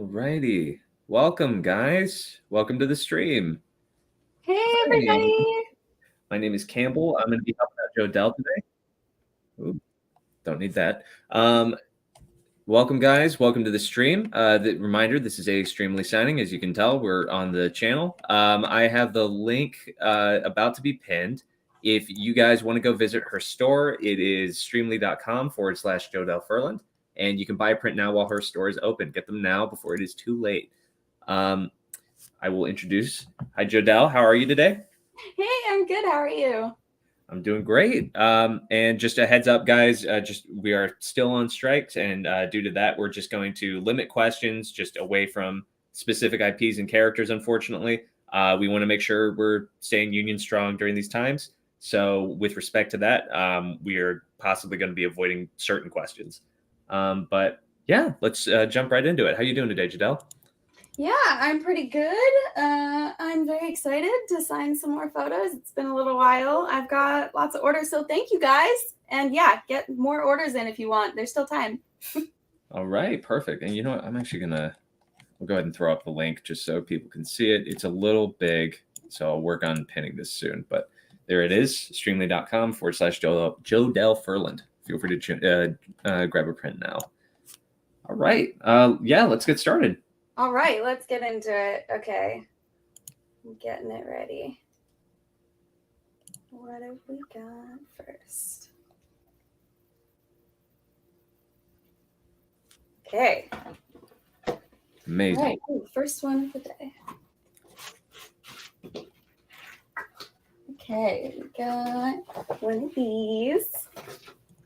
Alrighty. Welcome, guys. Welcome to the stream. Hey, Hi. everybody. My name is Campbell. I'm going to be helping out Jodelle today. Ooh, don't need that. Welcome, guys. Welcome to the stream. The reminder, this is a Streamly signing. As you can tell, we're on the channel. I have the link about to be pinned. If you guys want to go visit her store, it is streamly.com/Jodelle Ferland. And you can buy a print now while her store is open. Get them now before it is too late. I will introduce. Hi, Jodelle. How are you today? Hey, I'm good. How are you? I'm doing great. And just a heads up, guys, we are still on strikes. And due to that, we're just going to limit questions just away from specific IPs and characters, unfortunately. We want to make sure we're staying union strong during these times. So with respect to that, we are possibly going to be avoiding certain questions. But yeah, let's jump right into it. How are you doing today, Jodelle? Yeah, I'm pretty good. I'm very excited to sign some more photos. It's been a little while. I've got lots of orders, so thank you guys. And yeah, get more orders in if you want. There's still time. All right, perfect. And you know what? I'm actually we'll go ahead and throw up the link just so people can see it. It's a little big, so I'll work on pinning this soon. But there it is, streamly.com/Jodelle Ferland. Feel free to grab a print now. All right. Yeah, let's get started. All right, let's get into it. Okay. I'm getting it ready. What have we got first? Okay. Amazing. All right. Ooh, first one of the day. Okay, we got one of these.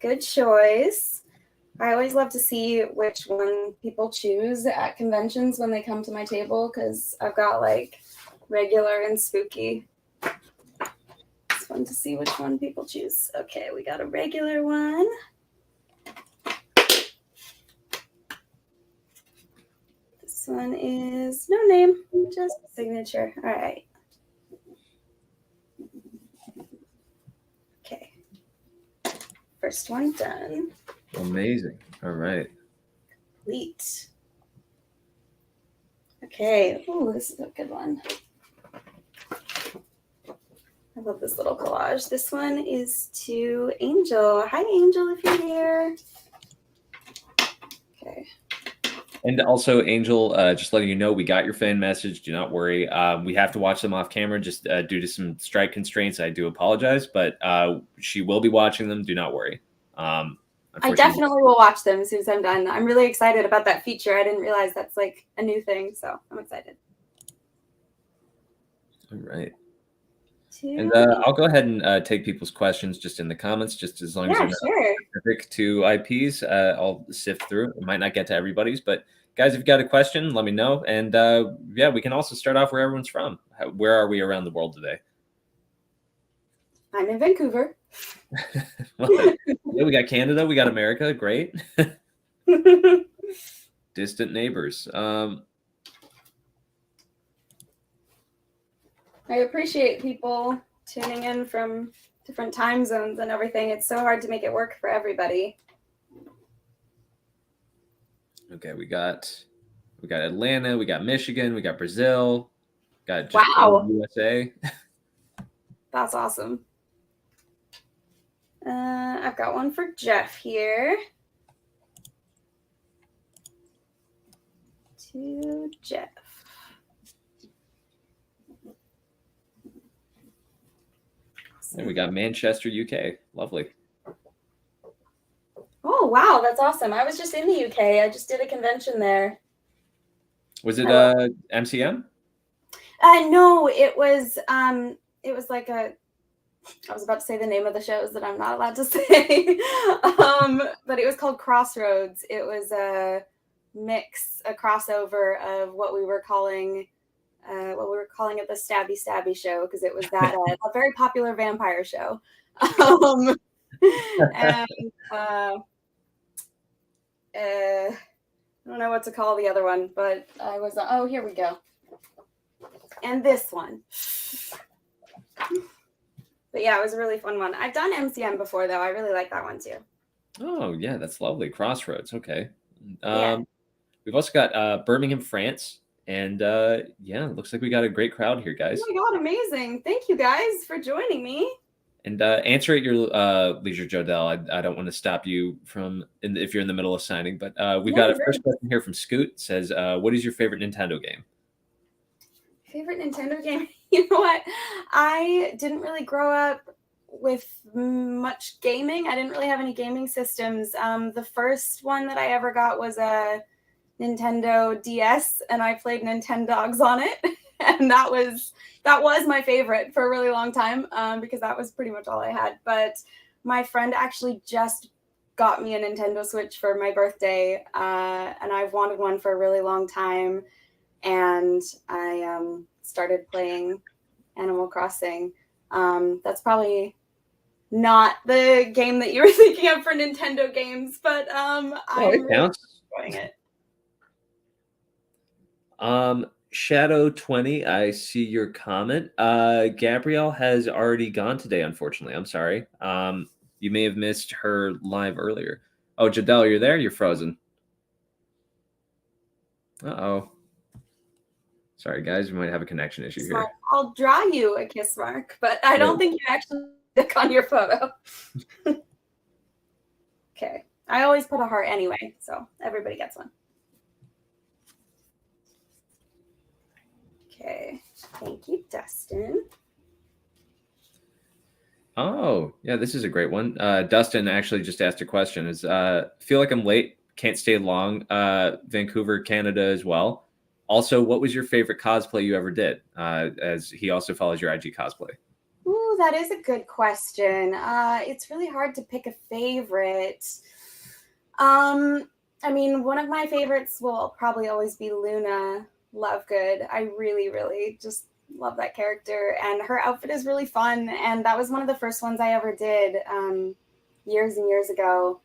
Good choice. I always love to see which one people choose at conventions when they come to my table because I've got like regular and spooky. It's fun to see which one people choose. Okay, we got a regular one. This one is no name, just signature. All right. Okay. First one done. Amazing. All right. Complete. Okay. Oh, this is a good one. I love this little collage. This one is to Angel. Hi, Angel, if you're here. Okay. And also, Angel, just letting you know, we got your fan message. Do not worry. We have to watch them off camera just due to some strike constraints. I do apologize, but she will be watching them. Do not worry. I definitely will watch them as soon as I'm done. I'm really excited about that feature. I didn't realize that's like a new thing, so I'm excited. All right. And I'll go ahead and take people's questions just in the comments, just as long as they're not specific to IPs. I'll sift through. I might not get to everybody's, but guys, if you've got a question, let me know. And yeah, we can also start off where everyone's from. Where are we around the world today? I'm in Vancouver. Well, yeah, we got Canada, we got America. Great. Distant neighbors. I appreciate people tuning in from different time zones and everything. It's so hard to make it work for everybody. Okay, we got Atlanta, we got Michigan, we got Brazil, got USA. That's awesome. I've got one for Jeff here. To Jeff. And we got Manchester, UK. Lovely. Oh, wow. That's awesome. I was just in the UK. I just did a convention there. Was it MCM? No, it was like a, I was about to say the name of the shows that I'm not allowed to say. But it was called Crossroads. It was a mix, a crossover of what we were calling it the Stabby Stabby show, because it was that a very popular vampire show. And I don't know what to call the other one, but I was oh, here we go. And this one. But yeah, it was a really fun one. I've done MCM before, though. I really like that one too. Oh yeah, that's lovely. Crossroads. Okay. Yeah. We've also got Birmingham, France. And yeah, it looks like we got a great crowd here, guys. Oh my God, amazing. Thank you guys for joining me. And answer at your leisure, Jodelle. I don't want to stop you from if you're in the middle of signing, but we've got a first question here from Scoot. It says, what is your favorite Nintendo game? Favorite Nintendo game? You know what? I didn't really grow up with much gaming. I didn't really have any gaming systems. The first one that I ever got was a Nintendo DS, and I played Nintendogs on it. And that was my favorite for a really long time, because that was pretty much all I had. But my friend actually just got me a Nintendo Switch for my birthday, and I've wanted one for a really long time. And I started playing Animal Crossing. That's probably not the game that you were thinking of for Nintendo games, but I'm really enjoying it. Shadow 20, I see your comment. Gabrielle has already gone today, unfortunately. I'm sorry. You may have missed her live earlier. Oh, Jodelle, you're there? You're frozen. Uh-oh. Sorry, guys. We might have a connection issue here. I'll draw you a kiss mark, but I don't think you actually click on your photo. Okay. I always put a heart anyway, so everybody gets one. Okay. Thank you, Dustin. Oh, yeah, this is a great one. Dustin actually just asked a question. Is feel like I'm late, can't stay long. Vancouver, Canada as well. Also, what was your favorite cosplay you ever did? As he also follows your IG cosplay. Ooh, that is a good question. It's really hard to pick a favorite. I mean, one of my favorites will probably always be Luna Lovegood. I really, really just love that character, and her outfit is really fun. And that was one of the first ones I ever did years and years ago.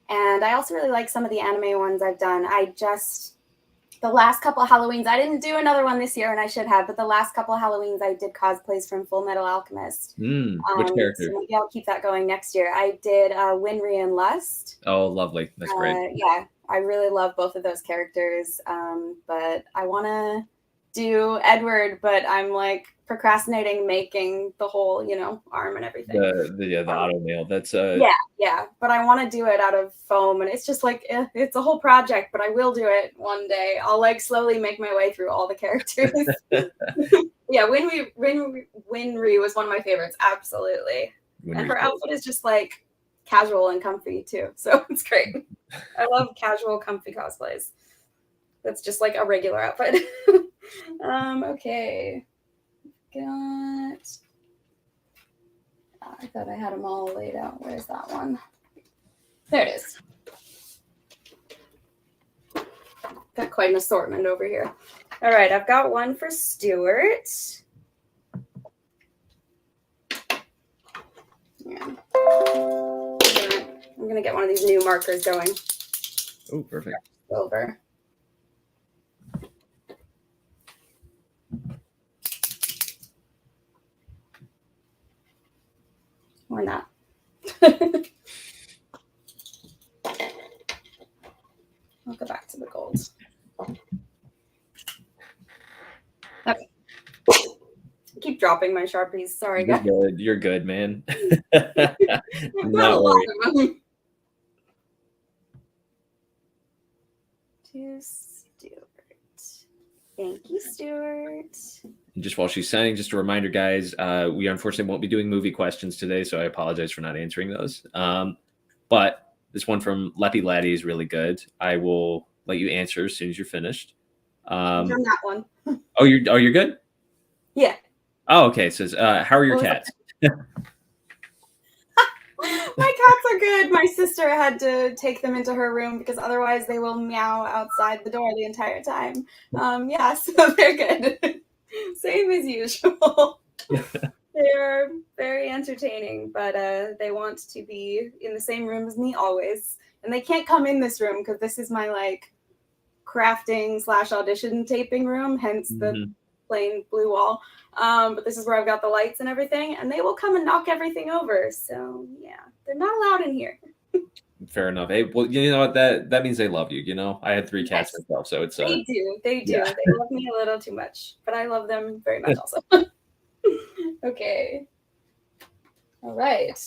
And I also really like some of the anime ones I've done. The last couple of Halloweens, I didn't do another one this year, and I should have, but the last couple of Halloweens, I did cosplays from Full Metal Alchemist. Which character? So maybe I'll keep that going next year. I did Winry and Lust. Oh, lovely. That's great. Yeah, I really love both of those characters, but I want to do Edward, but I'm like procrastinating making the whole, arm and everything. The auto nail. That's yeah, but I want to do it out of foam, and it's just like it's a whole project, but I will do it one day. I'll like slowly make my way through all the characters. Yeah, Winry was one of my favorites, absolutely. And her outfit is just like casual and comfy too, so it's great. I love casual, comfy cosplays. That's just like a regular outfit. Okay. I thought I had them all laid out. Where's that one? There it is. Got quite an assortment over here. All right, I've got one for Stuart. Yeah. I'm going to get one of these new markers going. Oh, perfect. Silver. Or not. I'll go back to the gold. Okay. I keep dropping my Sharpies. Sorry, guys. You're good, man. Not worried. To Stuart. Thank you, Stuart. And just while she's signing, just a reminder, guys, we unfortunately won't be doing movie questions today, so I apologize for not answering those. But this one from Leppy Laddie is really good. I will let you answer as soon as you're finished. I've done that one. You're good? Yeah. Oh, okay. It says, how are your cats? My cats are good. My sister had to take them into her room because otherwise they will meow outside the door the entire time. Yeah, so they're good. Same as usual. They're very entertaining, but they want to be in the same room as me always. And they can't come in this room because this is my like crafting / audition taping room, hence the plain blue wall. But this is where I've got the lights and everything, and they will come and knock everything over. So yeah, they're not allowed in here. Fair enough. Hey, well, you know what? That means they love you. You know, I had 3 cats Yes. myself, so it's They do. They do. yeah. They love me a little too much, but I love them very much also. Okay. All right.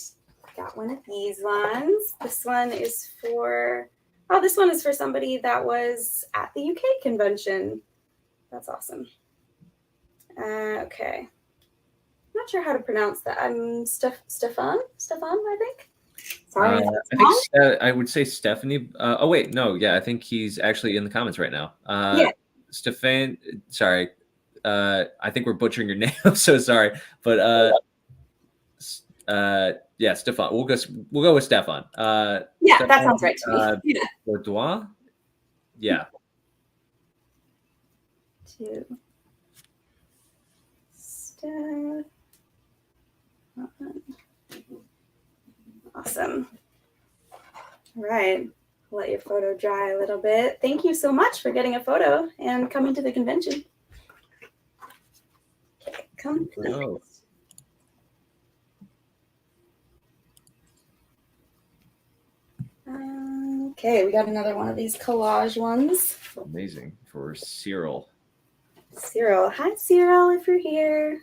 Got one of these ones. This one is for, oh, this one is for somebody that was at the UK convention. That's awesome. Okay. Not sure how to pronounce that. I'm Stefan, I think. Sorry. I think I would say Stephanie. Oh wait, no, yeah, I think he's actually in the comments right now. Yeah. Stefan, sorry, I think we're butchering your name. I'm so sorry, but yeah, Stefan. We'll go with Stefan. Yeah, Stefan, that sounds right to me. Bordeaux? Yeah. To Awesome. All right. Let your photo dry a little bit. Thank you so much for getting a photo and coming to the convention. Okay, come. Okay, we got another one of these collage ones. Amazing for Cyril. Cyril. Hi, Cyril, if you're here.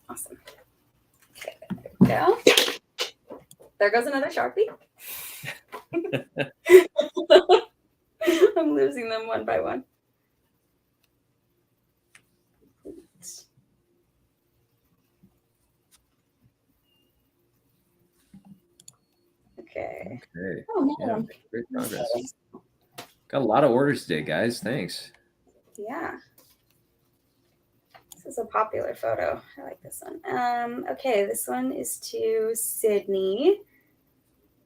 Awesome. Okay, there we go. There goes another Sharpie. I'm losing them one by one. Okay. Oh, yeah, great progress. Got a lot of orders today, guys. Thanks. Yeah. This is a popular photo. I like this one. Okay, this one is to Sydney.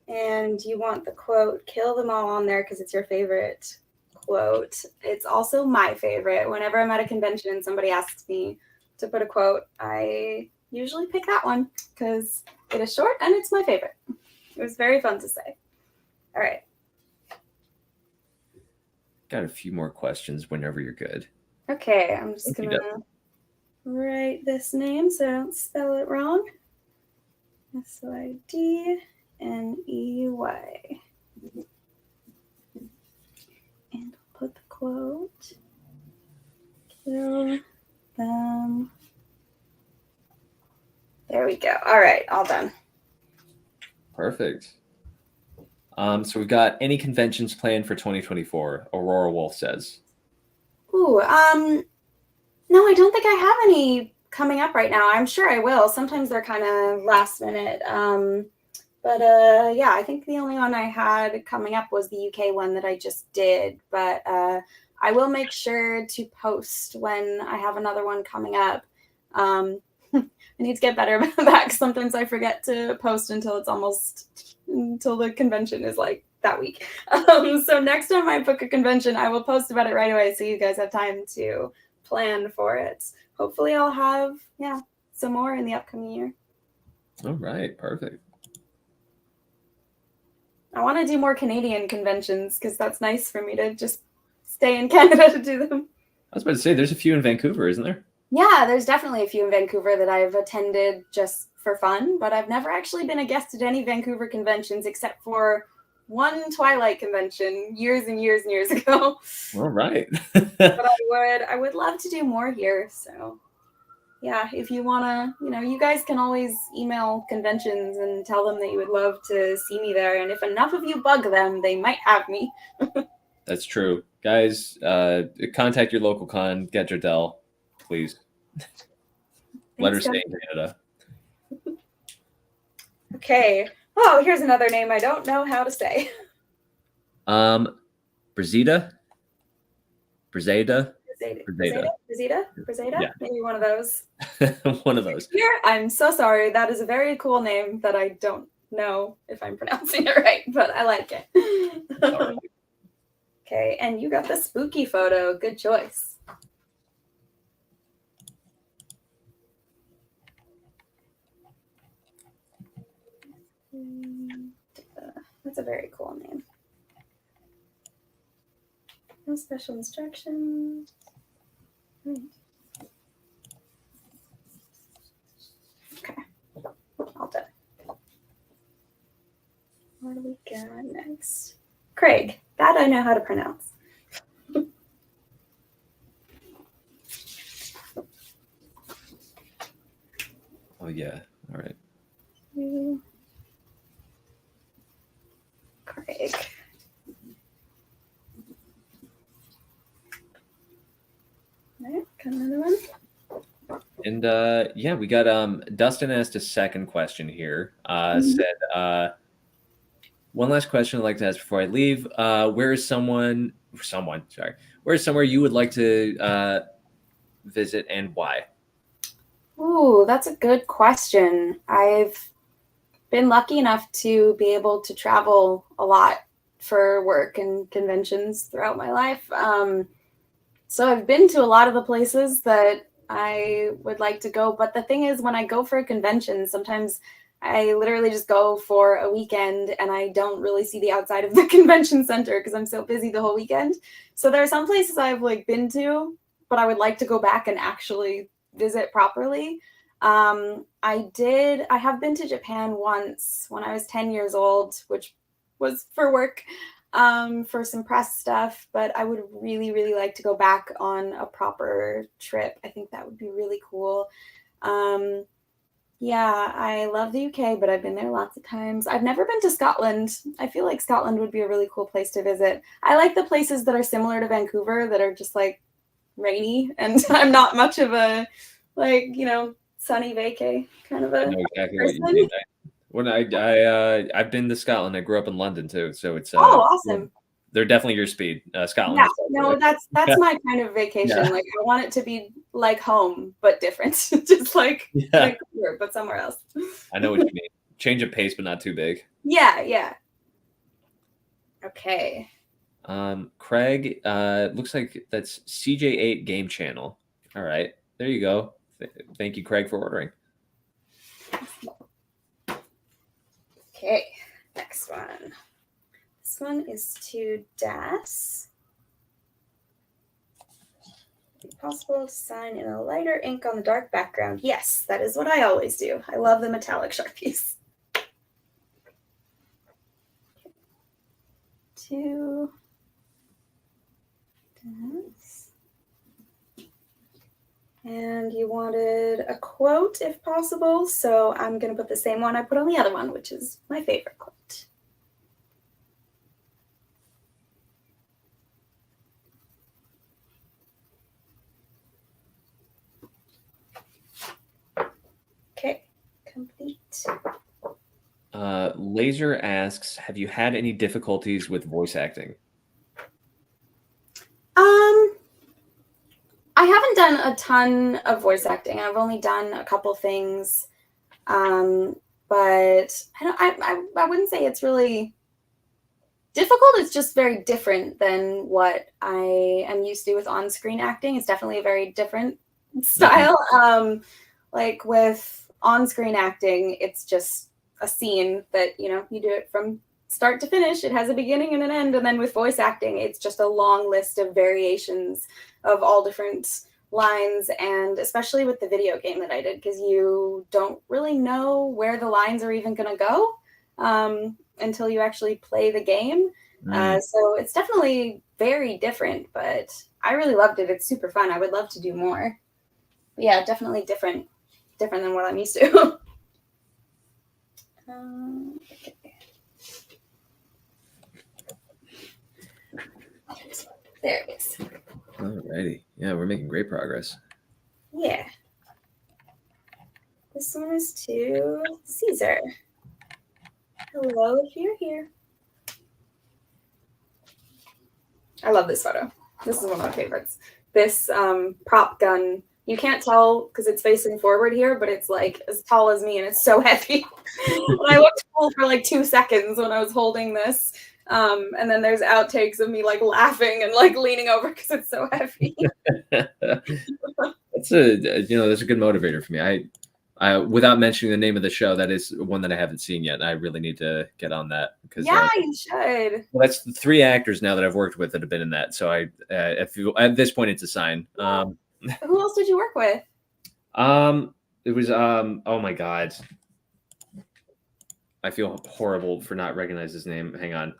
And you want the quote, kill them all on there because it's your favorite quote. It's also my favorite. Whenever I'm at a convention and somebody asks me to put a quote, I usually pick that one because it is short and it's my favorite. It was very fun to say. All right. Got a few more questions whenever you're good. Okay, I'm just going to write this name so I don't spell it wrong. SYDNEY. And I'll put the quote. Kill them. There we go. All right, all done. Perfect. So we've got any conventions planned for 2024? Aurora Wolf says. Ooh, no, I don't think I have any coming up right now. I'm sure I will. Sometimes they're kind of last minute. But yeah, I think the only one I had coming up was the UK one that I just did. But I will make sure to post when I have another one coming up. I need to get better about that. Sometimes I forget to post until the convention is like that week. So next time I book a convention, I will post about it right away so you guys have time to plan for it. Hopefully I'll have, some more in the upcoming year. All right, perfect. I want to do more Canadian conventions because that's nice for me to just stay in Canada to do them. I was about to say, there's a few in Vancouver, isn't there? Yeah, there's definitely a few in Vancouver that I've attended just for fun, but I've never actually been a guest at any Vancouver conventions except for one Twilight convention years and years and years ago. All right. But I would love to do more here. So yeah, if you want to, you guys can always email conventions and tell them that you would love to see me there. And if enough of you bug them, they might have me. That's true. Guys, contact your local con, get Jodelle, please. Let her stay in Canada. Okay. Oh, here's another name I don't know how to say. Brazida? Yeah. Maybe one of those. One of those. Here, I'm so sorry. That is a very cool name that I don't know if I'm pronouncing it right, but I like it. Okay, and you got the spooky photo. Good choice. That's a very cool name. No special instructions. Okay, all done. What do we got next? Craig. That I know how to pronounce. Oh yeah. All right. Craig. All right, got another one. And yeah, we got Dustin asked a second question here. Said one last question I'd like to ask before I leave. Where is somewhere you would like to visit and why? Ooh, that's a good question. I've been lucky enough to be able to travel a lot for work and conventions throughout my life. So I've been to a lot of the places that I would like to go. But the thing is, when I go for a convention, sometimes I literally just go for a weekend and I don't really see the outside of the convention center because I'm so busy the whole weekend. So there are some places I've been to, but I would like to go back and actually visit properly. I have been to Japan once when I was 10 years old, which was for work, for some press stuff, but I would really, really like to go back on a proper trip. I think that would be really cool. Yeah, I love the UK, but I've been there lots of times. I've never been to Scotland. I feel like Scotland would be a really cool place to visit. I like the places that are similar to Vancouver that are just rainy, and I'm not much of a sunny vacay kind of a I know exactly person. what you mean. I've been to Scotland. I grew up in London too, so it's awesome. They're definitely your speed. Scotland. Yeah, no, that's my kind of vacation. Yeah. I want it to be like home, but different, just Vancouver, but somewhere else. I know what you mean. Change of pace, but not too big. Yeah. Okay. Craig, looks like that's CJ8 Game Channel. All right, there you go. Thank you, Craig, for ordering. Okay, next one. This one is to Das. Is it possible to sign in a lighter ink on the dark background? Yes, that is what I always do. I love the metallic Sharpies. To Das. And you wanted a quote if possible, so I'm going to put the same one I put on the other one, which is my favorite quote. Okay, complete. Laser asks, have you had any difficulties with voice acting? I haven't done a ton of voice acting. I've only done a couple things, but I wouldn't say it's really difficult. It's just very different than what I am used to with on-screen acting. It's definitely a very different style. With on-screen acting, it's just a scene that you do it from start to finish. It has a beginning and an end. And then with voice acting, it's just a long list of variations of all different lines. And especially with the video game that I did, because you don't really know where the lines are even going to go until you actually play the game. So it's definitely very different, but I really loved it. It's super fun. I would love to do more. But yeah, definitely different than what I'm used to. Okay. There it is. Alrighty. Yeah, we're making great progress. Yeah. This one is to Caesar. Hello, if you're here. I love this photo. This is one of my favorites. This prop gun, you can't tell because it's facing forward here, but it's as tall as me and it's so heavy. I looked cool for 2 seconds when I was holding this. And then there's outtakes of me laughing and leaning over because it's so heavy. That's a good motivator for me. I without mentioning the name of the show, that is one that I haven't seen yet. And I really need to get on that because you should. Well, that's 3 actors now that I've worked with that have been in that. So I feel at this point it's a sign. Who else did you work with? It was oh my god. I feel horrible for not recognizing his name. Hang on.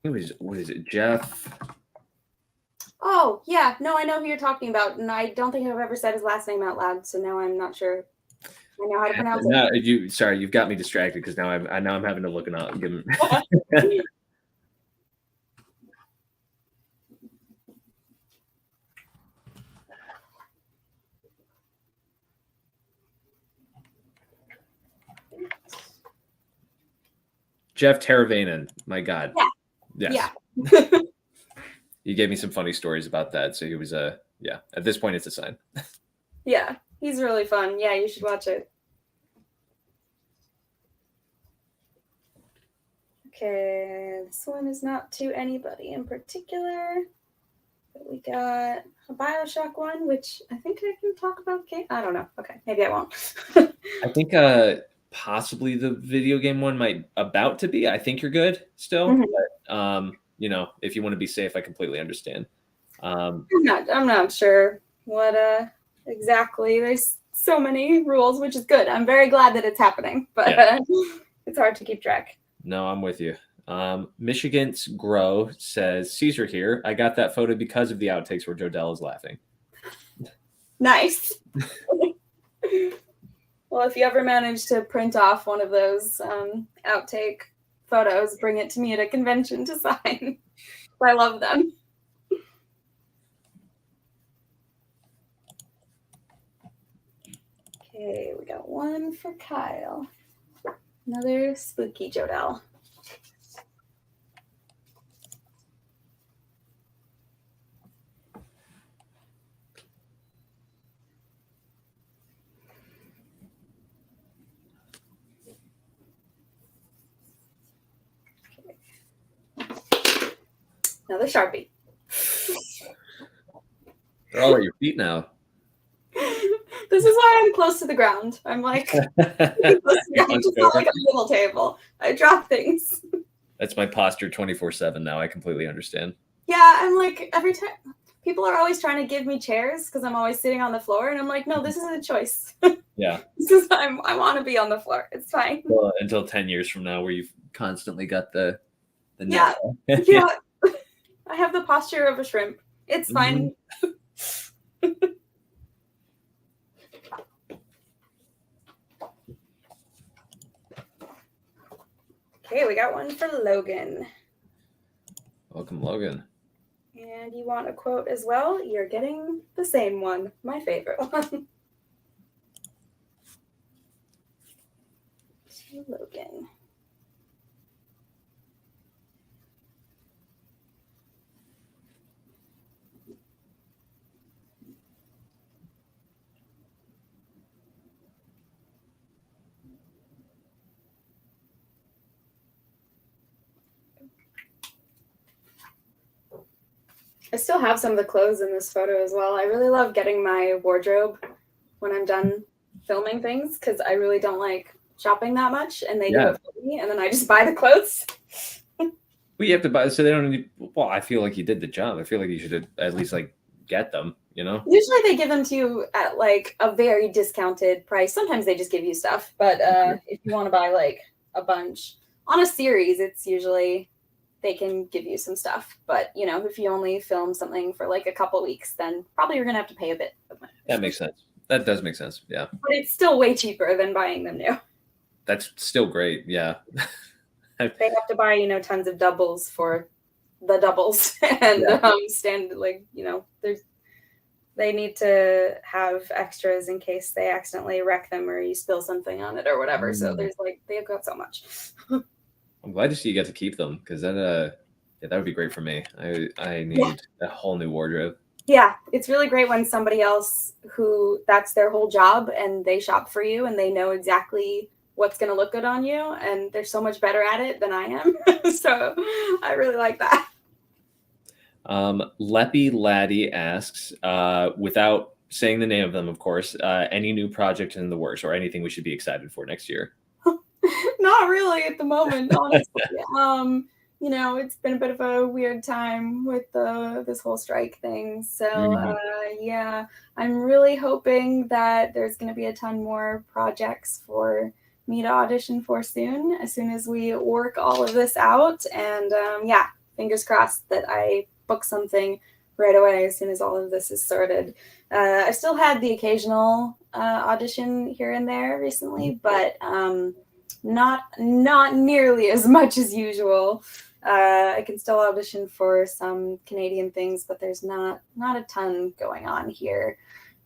It was, what is it, Jeff? Oh, yeah. No, I know who you're talking about, and I don't think I've ever said his last name out loud, so now I'm not sure I know how to pronounce it. No, sorry, you've got me distracted because now I'm having to look it up. Give him. Jeff Teravainen. My God. Yeah. Yes. Yeah. He gave me some funny stories about that. So he was yeah. At this point, it's a sign. Yeah, he's really fun. Yeah, you should watch it. Okay, this one is not to anybody in particular. But we got a Bioshock one, which I think I can talk about. I don't know. Okay, maybe I won't. I think possibly the video game one might about to be. I think you're good still. Mhm. But you know, if you want to be safe, I completely understand. I'm not sure what exactly. There's so many rules, which is good. I'm very glad that it's happening, but Yeah. it's hard to keep track. No, I'm with you. Michigan's Grow says, Caesar here. I got that photo because of the outtakes where Jodelle is laughing. Nice. Well, if you ever manage to print off one of those outtake photos, bring it to me at a convention to sign. I love them. Okay, we got one for Kyle. Another spooky Jodelle. Another Sharpie. They're all at your feet now. This is why I'm close to the ground. I'm like, close to the ground, just not like a little table. I drop things. That's my posture 24/7 now. I completely understand. Yeah, I'm like, every time people are always trying to give me chairs because I'm always sitting on the floor, and I'm like, no, this isn't a choice. Yeah. This is I want to be on the floor. It's fine. Well, until 10 years from now, where you've constantly got the yeah. Yeah. I have the posture of a shrimp. It's fine. Okay, we got one for Logan. Welcome, Logan. And you want a quote as well? You're getting the same one. My favorite one. To Logan. I still have some of the clothes in this photo as well. I really love getting my wardrobe when I'm done filming things because I really don't like shopping that much, and they do it for me, and then I just buy the clothes. Well, you have to buy, so they don't need. Well, I feel like you did the job. I feel like you should at least like get them. You know. Usually they give them to you at like a very discounted price. Sometimes they just give you stuff, but if you want to buy like a bunch on a series, it's usually they can give you some stuff. But you know, if you only film something for like a couple weeks, then probably you're gonna have to pay a bit of money. That makes sense. That does make sense. Yeah. But it's still way cheaper than buying them new. That's still great. Yeah. They have to buy, you know, tons of doubles for the doubles and stand like, you know, they need to have extras in case they accidentally wreck them or you spill something on it or whatever. So there's like, they've got so much. I'm glad to see you get to keep them because then yeah, that would be great for me. I need a whole new wardrobe. Yeah, it's really great when somebody else who that's their whole job and they shop for you and they know exactly what's going to look good on you, and they're so much better at it than I am. So I really like that. Leppy Laddie asks, without saying the name of them, of course, any new project in the works or anything we should be excited for next year? Not really at the moment, honestly. It's been a bit of a weird time with this whole strike thing. So yeah, I'm really hoping that there's going to be a ton more projects for me to audition for soon, as soon as we work all of this out. And yeah, fingers crossed that I book something right away as soon as all of this is sorted. I still had the occasional audition here and there recently, but not nearly as much as usual. I can still audition for some Canadian things, but there's not a ton going on here.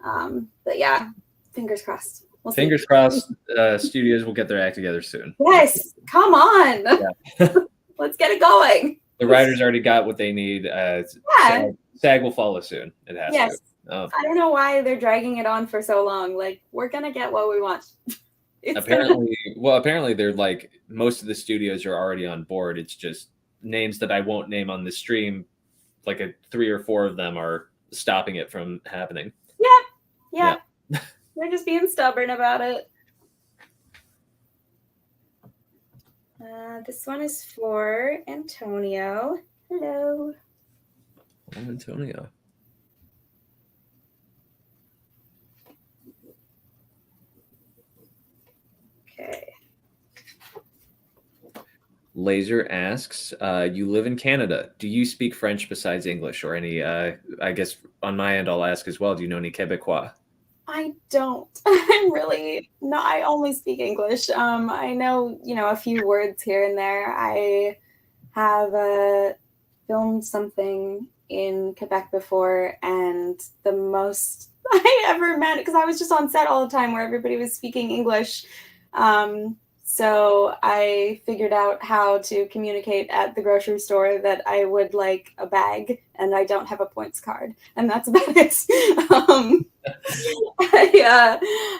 But yeah, fingers crossed. We'll fingers crossed. Studios will get their act together soon. Yes, come on. Yeah. Let's get it going. The writers already got what they need. SAG will follow soon. It has to. I don't know why they're dragging it on for so long. Like, we're gonna get what we want. Apparently they're like, most of the studios are already on board. It's just names that I won't name on the stream. Like 3 or 4 of them are stopping it from happening. Yeah. They're just being stubborn about it. This one is for Antonio. Hello. Antonio. Okay. Laser asks, you live in Canada. Do you speak French besides English or any, I guess on my end, I'll ask as well. Do you know any Quebecois? I don't. I'm really not. I only speak English. I know, a few words here and there. I have filmed something in Quebec before, and the most I ever met, because I was just on set all the time where everybody was speaking English. So I figured out how to communicate at the grocery store that I would like a bag and I don't have a points card, and that's about it.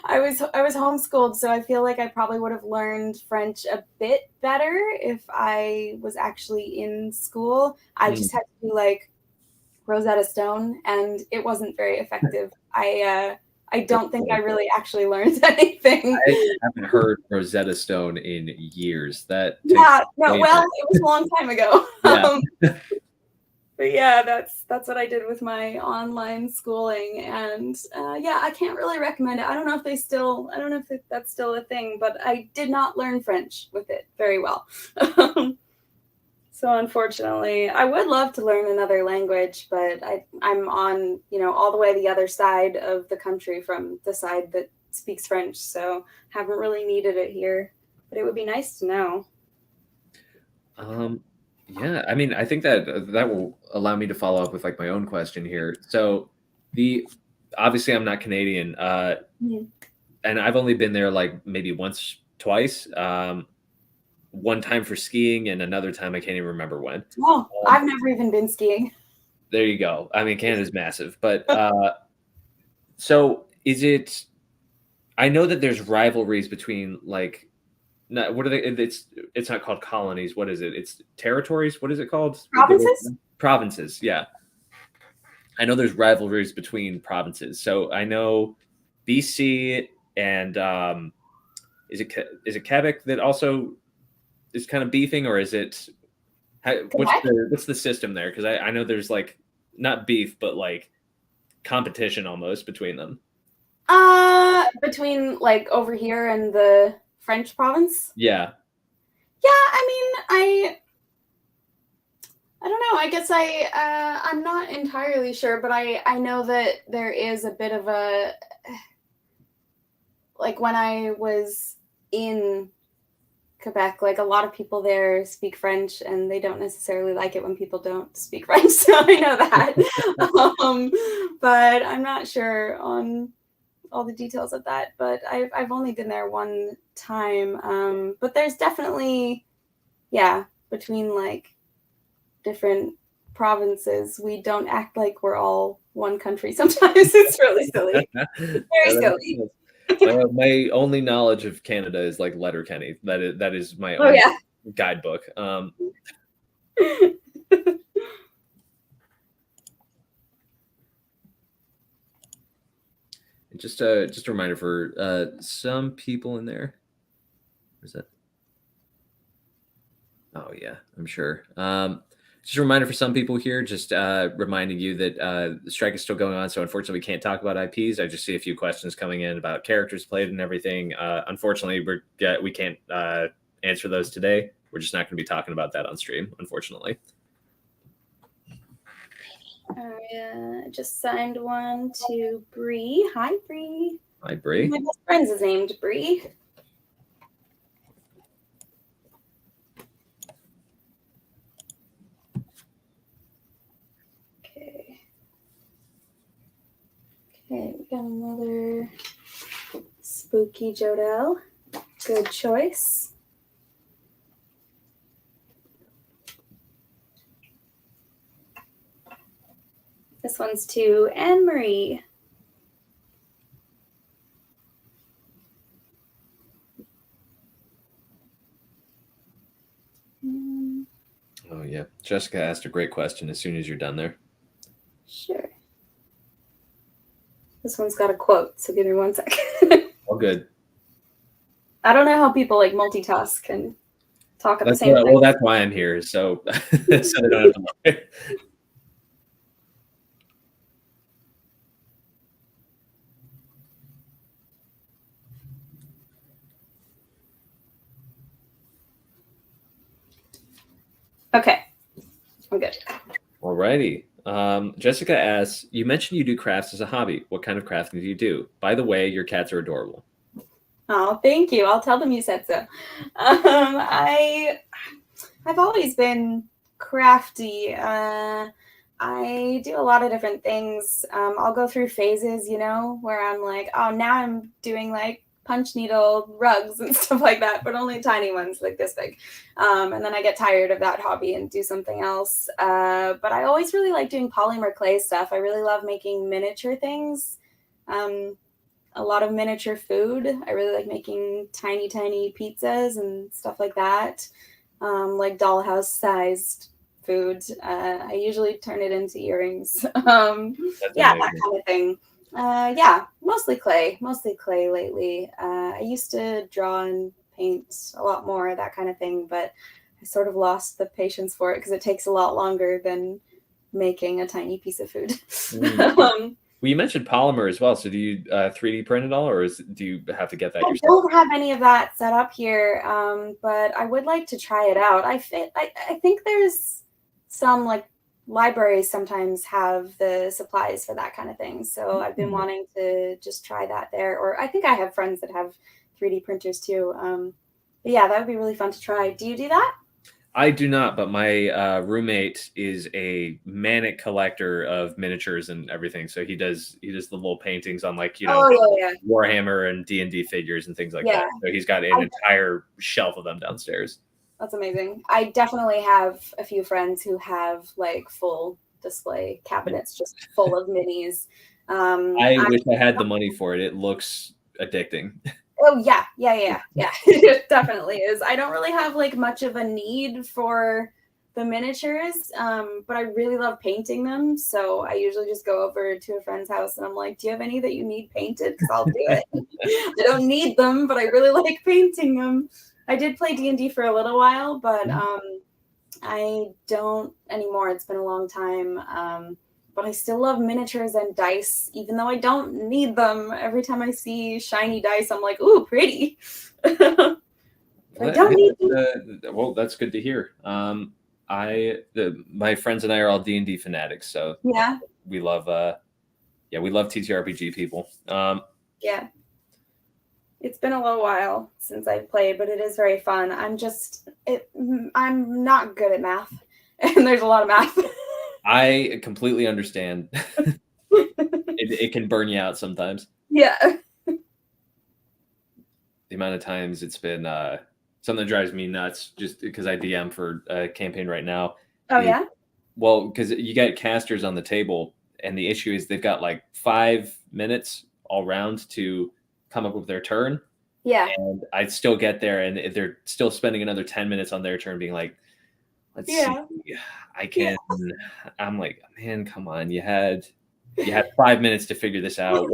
I was homeschooled, so I feel like I probably would have learned French a bit better if I was actually in school. I just had to do like Rosetta Stone, and it wasn't very effective. I don't think I really actually learned anything. I haven't heard Rosetta Stone in years. It was a long time ago. But yeah, that's what I did with my online schooling, and I can't really recommend it. I don't know if that's still a thing, but I did not learn French with it very well. So unfortunately, I would love to learn another language, but I'm on, all the way the other side of the country from the side that speaks French, so haven't really needed it here. But it would be nice to know. Yeah, I mean, I think that will allow me to follow up with like my own question here. So obviously I'm not Canadian, and I've only been there like maybe once, twice. One time for skiing and another time I can't even remember when. Oh, I've never even been skiing. There you go. I mean, Canada's massive, but so is it? I know that there's rivalries between like, what are they? It's not called colonies. What is it? It's territories. What is it called? Provinces. Provinces. Yeah. I know there's rivalries between provinces. So I know BC and is it Quebec that also is kind of beefing, or is it what's the system there? Because I know there's like not beef, but like competition almost between them. Between like over here and the French province. Yeah. I don't know. I guess I'm not entirely sure, but I know that there is a bit of a, like when I was in Quebec, like a lot of people there speak French and they don't necessarily like it when people don't speak French. So I know that. But I'm not sure on all the details of that. But I've only been there one time. But there's definitely, between like different provinces, we don't act like we're all one country. Sometimes it's really silly. Very silly. My only knowledge of Canada is like Letterkenny. That is my own guidebook. Just a reminder for some people in there. Where's that? Oh yeah, I'm sure. Just a reminder for some people here, just reminding you that the strike is still going on. So unfortunately, we can't talk about IPs. I just see a few questions coming in about characters played and everything. Unfortunately, we can't answer those today. We're just not going to be talking about that on stream, unfortunately. I just signed one to Bree. Hi, Bree. Hi, Bree. My best friend is named Bree. Okay. Okay, we got another spooky Jodelle. Good choice. This one's to Anne Marie. Oh yeah, Jessica asked a great question. As soon as you're done there. Sure. This one's got a quote, so give me 1 second. All good. I don't know how people like multitask and talk at the same time. Well, that's why I'm here, so so they don't have to look. Okay, I'm good. Alrighty. Jessica asks, you mentioned you do crafts as a hobby. What kind of crafting do you do? By the way, your cats are adorable. Oh, thank you. I'll tell them you said so. I've always been crafty. I do a lot of different things. I'll go through phases, where I'm like, oh, now I'm doing like punch needle rugs and stuff like that, but only tiny ones like this big. And then I get tired of that hobby and do something else. But I always really like doing polymer clay stuff. I really love making miniature things. A lot of miniature food. I really like making tiny pizzas and stuff like that. Like dollhouse sized food. I usually turn it into earrings. Yeah, that kind of thing. Yeah, mostly clay lately. I used to draw and paint a lot more, that kind of thing, but I sort of lost the patience for it because it takes a lot longer than making a tiny piece of food. Well, you mentioned polymer as well. So do you 3D print it all, or do you have to get that yourself? I don't have any of that set up here, but I would like to try it out. I think there's some like libraries sometimes have the supplies for that kind of thing. So I've been wanting to just try that there. Or I think I have friends that have 3D printers too. But yeah, that would be really fun to try. Do you do that? I do not, but my roommate is a manic collector of miniatures and everything. So he does the little paintings on like Warhammer and D&D figures and things like that. So he's got an entire shelf of them downstairs. That's amazing. I definitely have a few friends who have like full display cabinets just full of minis. I wish I had the money for it. It looks addicting. Oh yeah. It definitely is. I don't really have like much of a need for the miniatures, but I really love painting them. So I usually just go over to a friend's house and I'm like, do you have any that you need painted? Because I'll do it. I don't need them, but I really like painting them. I did play D&D for a little while, but I don't anymore. It's been a long time. But I still love miniatures and dice, even though I don't need them. Every time I see shiny dice, I'm like, ooh, pretty. I don't need them. Well, that's good to hear. My friends and I are all D&D fanatics, so yeah, we love TTRPG people. Yeah. It's been a little while since I've played, but it is very fun. I'm not good at math, and there's a lot of math. I completely understand. It can burn you out sometimes. Yeah. The amount of times it's been something that drives me nuts just because I DM for a campaign right now. Oh, yeah? Well, because you got casters on the table, and the issue is they've got like 5 minutes all round to come up with their turn. Yeah. And I still get there, and they're still spending another 10 minutes on their turn being like, let's see. I can. Yeah. I'm like, man, come on. You had 5 minutes to figure this out.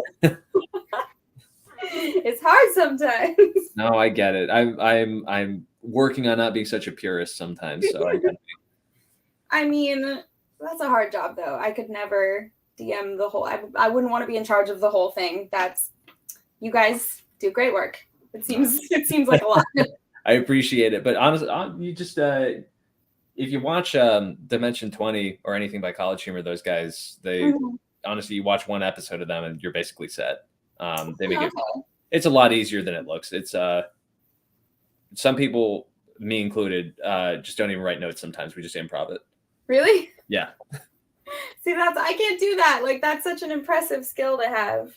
It's hard sometimes. No, I get it. I'm working on not being such a purist sometimes. So I mean, that's a hard job though. I could never DM the whole. I wouldn't want to be in charge of the whole thing. You guys do great work. It seems like a lot. I appreciate it, but honestly, you just if you watch Dimension 20 or anything by College Humor, those guys, they honestly, you watch one episode of them and you're basically set. They make it's a lot easier than it looks. It's some people, me included, just don't even write notes sometimes. We just improv it. Really? Yeah. See, I can't do that. Like, that's such an impressive skill to have.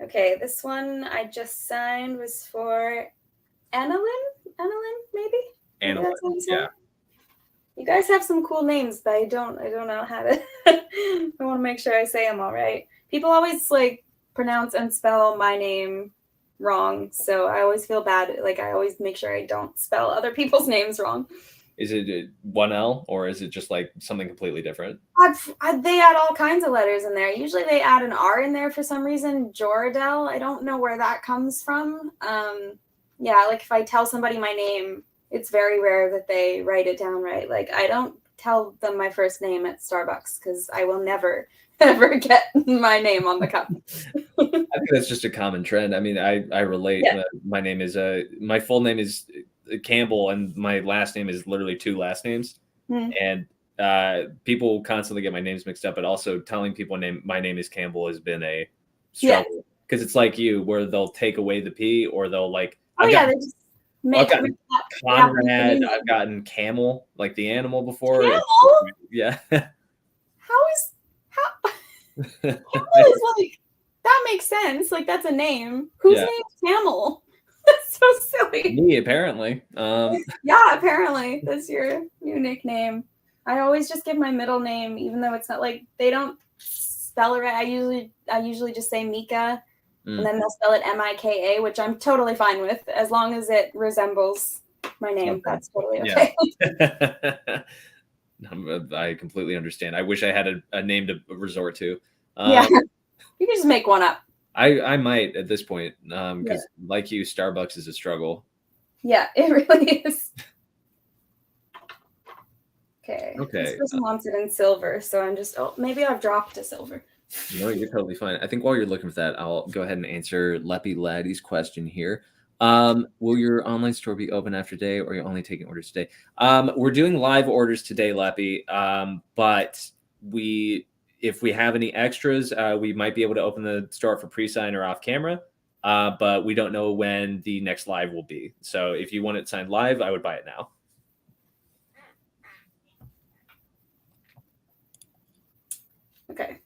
Okay, this one I just signed was for Annalyn, maybe? Annalyn, yeah. You guys have some cool names, but I don't know how to. I want to make sure I say them all right. People always like pronounce and spell my name wrong, so I always feel bad. Like, I always make sure I don't spell other people's names wrong. Is it one L or is it just like something completely different? They add all kinds of letters in there. Usually they add an R in there for some reason. Jodelle. I don't know where that comes from. Yeah, like if I tell somebody my name, it's very rare that they write it down right. Like, I don't tell them my first name at Starbucks because I will never, ever get my name on the cup. I think that's just a common trend. I mean, I relate. Yeah. My name is my full name is Campbell, and my last name is literally two last names. And people constantly get my names mixed up, but also telling people my name is Campbell has been a struggle because it's like you, where they'll take away the P or they'll like. They just I've gotten Conrad. I've gotten Camel, like the animal before. Camel? Yeah. How? Camel is like, that makes sense. Like, that's a name. Whose name is Camel? That's so silly. Me, apparently. Yeah, apparently. That's your new nickname. I always just give my middle name, even though it's not like they don't spell it right. I usually just say Mika, and then they'll spell it Mika, which I'm totally fine with, as long as it resembles my name. Okay. That's totally okay. Yeah. I completely understand. I wish I had a name to resort to. Yeah, you can just make one up. I might at this point, because like you, Starbucks is a struggle. Yeah, it really is. Okay. Okay. This person wants it in silver, so I'm just, maybe I've dropped a silver. No, you're totally fine. I think while you're looking for that, I'll go ahead and answer Leppy Laddie's question here. Will your online store be open after today, or are you only taking orders today? We're doing live orders today, Leppy, but if we have any extras, we might be able to open the store for pre-sign or off camera, but we don't know when the next live will be. So if you want it signed live, I would buy it now. Okay.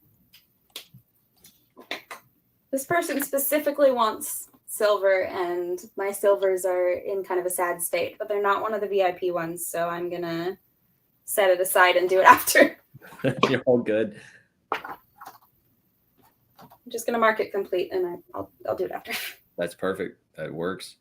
This person specifically wants silver, and my silvers are in kind of a sad state, but they're not one of the VIP ones, so I'm going to set it aside and do it after. You're all good. I'm just going to mark it complete, and I'll do it after. That's perfect. That works.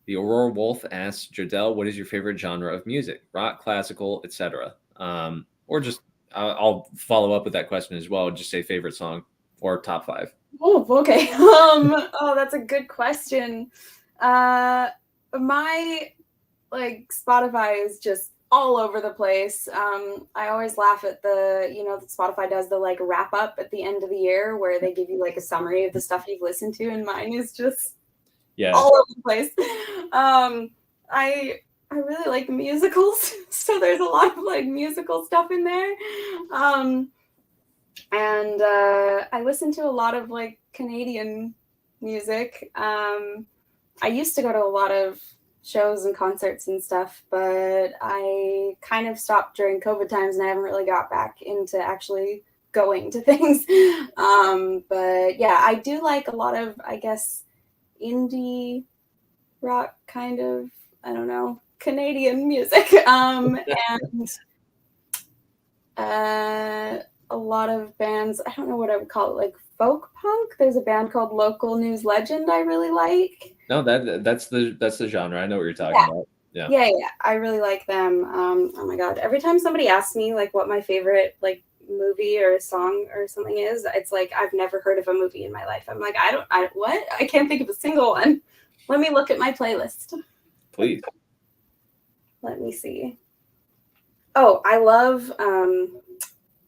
The Aurora Wolf asks, Jodelle, what is your favorite genre of music? Rock, classical, etc. Or just, I'll follow up with that question as well. Just say favorite song or top 5. Oh, okay. That's a good question. My Spotify is just all over the place. I always laugh at that Spotify does the wrap up at the end of the year where they give you a summary of the stuff you've listened to, and mine is just all over the place. I really like musicals, so there's a lot of musical stuff in there. And I listen to a lot of Canadian music. I used to go to a lot of shows and concerts and stuff, but I kind of stopped during COVID times, and I haven't really got back into actually going to things. But yeah, I do like a lot of, I guess, indie rock kind of, I don't know, Canadian music. And a lot of bands, I don't know what I would call it, folk punk. There's a band called Local News Legend I really like. No, that's the genre. I know what you're talking about. Yeah. I really like them. Oh my god, every time somebody asks me what my favorite movie or song or something is, it's I've never heard of a movie in my life. I'm what? I can't think of a single one. Let me look at my playlist. Please. Let me see. Oh, I love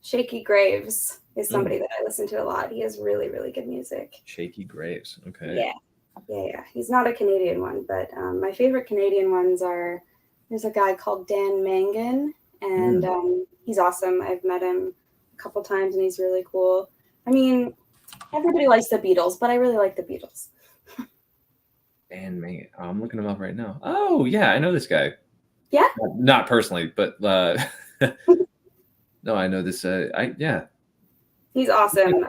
Shaky Graves is somebody that I listen to a lot. He has really, really good music. Shaky Graves. Okay. Yeah. He's not a Canadian one, but my favorite Canadian ones are, there's a guy called Dan Mangan, and he's awesome. I've met him a couple times, and he's really cool. I mean, everybody likes the Beatles, but I really like the Beatles. Dan Mangan. Oh, I'm looking him up right now. Oh, yeah, I know this guy. Yeah? Not personally, but no, I know this. Yeah. He's awesome.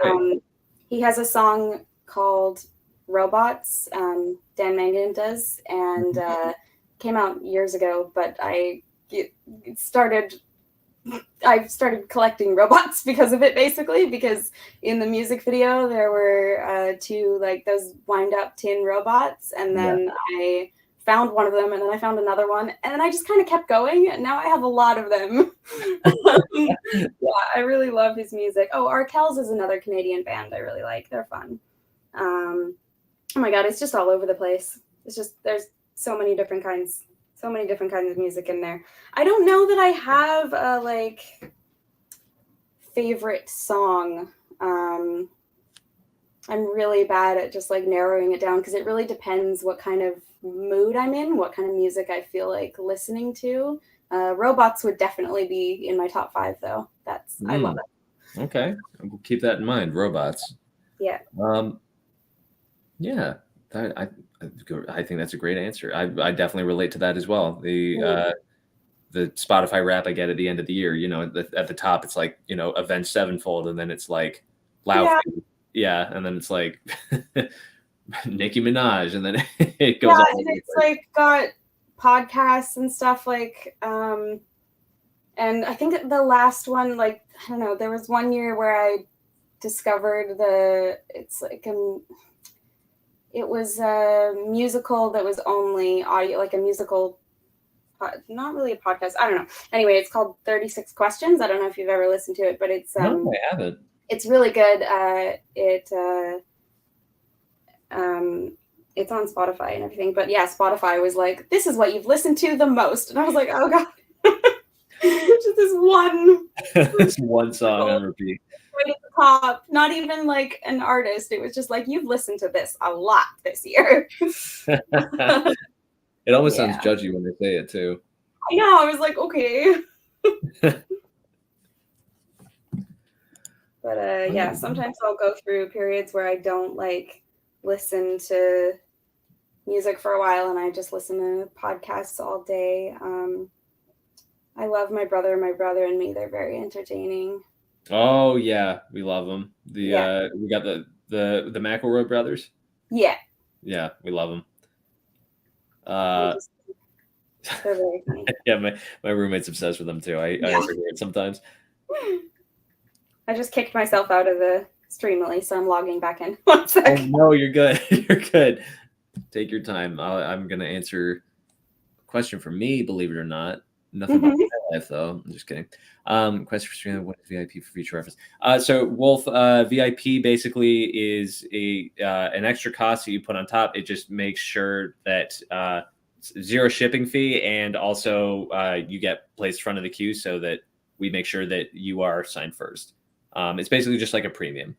He has a song called Robots, Dan Mangan does, and came out years ago, but I started collecting robots because of it, basically, because in the music video there were two like those wind up tin robots, and then I found one of them, and then I found another one, and then I just kind of kept going, and now I have a lot of them. Yeah, I really love his music. Oh, Arkells is another Canadian band I really like. They're fun. Oh my god, it's just all over the place. It's just, there's so many different kinds of music in there. I don't know that I have a like favorite song. I'm really bad at just like narrowing it down because it really depends what kind of mood I'm in, what kind of music I feel like listening to. Robots would definitely be in my top 5 though. I love it. Okay, we'll keep that in mind. Robots. Yeah. Yeah, I think that's a great answer. I definitely relate to that as well. The Spotify rap I get at the end of the year, at the top it's like, Avenged Sevenfold, and then it's like Loud. Yeah, and then it's like Nicki Minaj, and then it goes. Yeah, it's like got podcasts and stuff like, and I think the last one, like, I don't know, there was one year where I discovered it was a musical that was only audio, like a musical, not really a podcast. I don't know. Anyway, it's called 36 Questions. I don't know if you've ever listened to it, but it's no, I haven't. It's really good. It's on Spotify and everything. But yeah, Spotify was like, this is what you've listened to the most. And I was like, oh god. Just this one song on repeat. Right at the top. Not even like an artist. It was just like, you've listened to this a lot this year. It almost sounds judgy when they say it too. I know. I was like, okay. But yeah, sometimes I'll go through periods where I don't like listen to music for a while, and I just listen to podcasts all day. I love my brother and me. They're very entertaining. Oh yeah, we love them. We got the McElroy brothers. Yeah, we love them. They're very funny. Yeah, my roommate's obsessed with them too. I overhear it sometimes. I just kicked myself out of the Streamly, so I'm logging back in. 1 second. Oh, no, you're good. You're good. Take your time. I'm gonna answer a question for me. Believe it or not, nothing about my life though. I'm just kidding. Question for Streamly: what is VIP for future reference? So Wolf, VIP basically is an extra cost that you put on top. It just makes sure that zero shipping fee, and also you get placed front of the queue so that we make sure that you are signed first. It's basically just like a premium.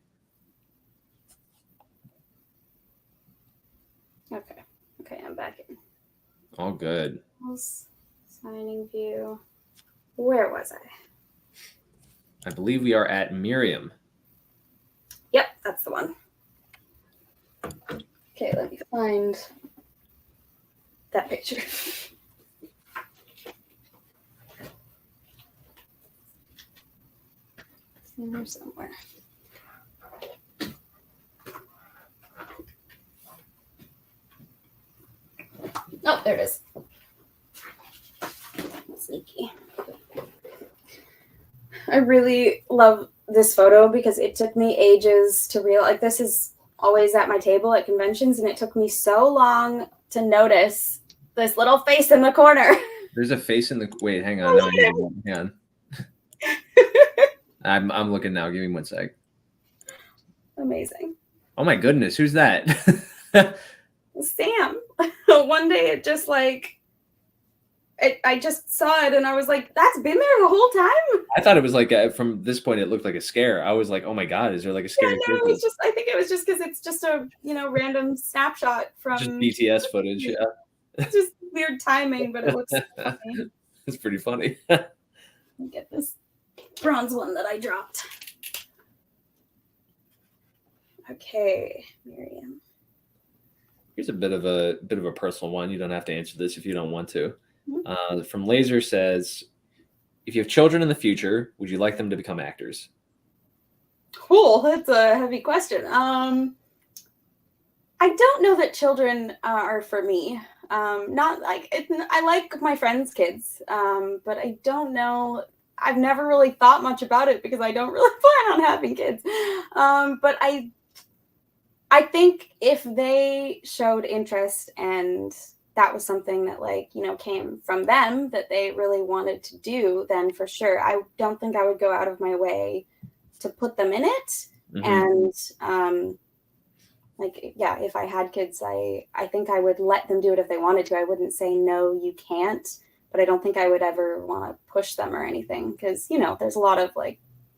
Okay, I'm back in. All good. Signing view. Where was I? I believe we are at Miriam. Yep, that's the one. Okay, let me find that picture. It's in there somewhere. Oh, there it is. Sneaky. I really love this photo because it took me ages to realize, like, this is always at my table at conventions, and it took me so long to notice this little face in the corner. There's a face in the, wait, hang on. Hang on. I'm looking now. Give me 1 sec. Amazing. Oh my goodness, who's that? Sam. One day it just like, I just saw it and I was like, that's been there the whole time. I thought it was like from this point, it looked like a scare. I was like, oh my God, is there like a scary Yeah, no, it was just, I think it was just because it's just a, random snapshot from just BTS footage? Yeah. It's just weird timing, but it looks funny. It's pretty funny. Let me get this bronze one that I dropped. Okay, Miriam. Here's a bit of a personal one. You don't have to answer this if you don't want to. From Laser says, if you have children in the future, would you like them to become actors? Cool. That's a heavy question. I don't know that children are for me. Not like it, I like my friends' kids, but I don't know. I've never really thought much about it because I don't really plan on having kids. But I think if they showed interest and that was something that came from them that they really wanted to do, then for sure. I don't think I would go out of my way to put them in it. Mm-hmm. And if I had kids, I think I would let them do it if they wanted to. I wouldn't say, no, you can't, but I don't think I would ever want to push them or anything. Cause there's a lot of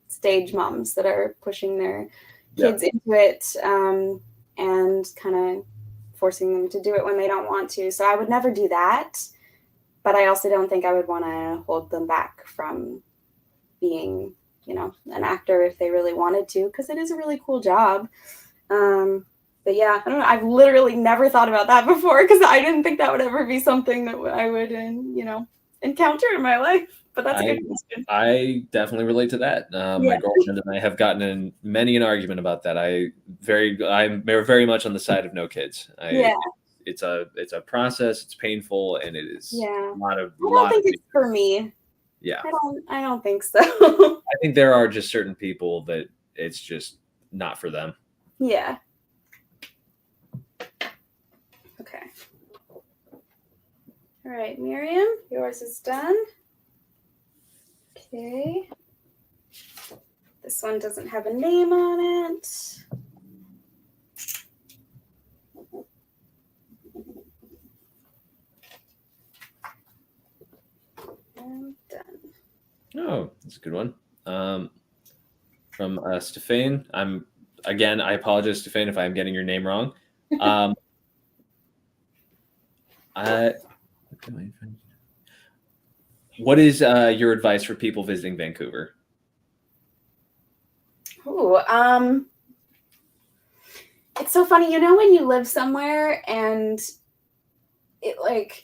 stage moms that are pushing their kids into it, and kind of forcing them to do it when they don't want to. So I would never do that, but I also don't think I would want to hold them back from being, an actor if they really wanted to, because it is a really cool job. But yeah, I don't know. I've literally never thought about that before because I didn't think that would ever be something that I would, encounter in my life. But that's a good question. I definitely relate to that. My girlfriend and I have gotten in many an argument about that. I'm very much on the side of no kids. It's a process. It's painful, and it is a lot of. I don't think it's for me. Yeah, I don't think so. I think there are just certain people that it's just not for them. Yeah. Okay. All right, Miriam, yours is done. Okay. This one doesn't have a name on it. I'm done. Oh, that's a good one. From Stefan. I apologize, Stefan, if I'm getting your name wrong. What is your advice for people visiting Vancouver? It's so funny, when you live somewhere and it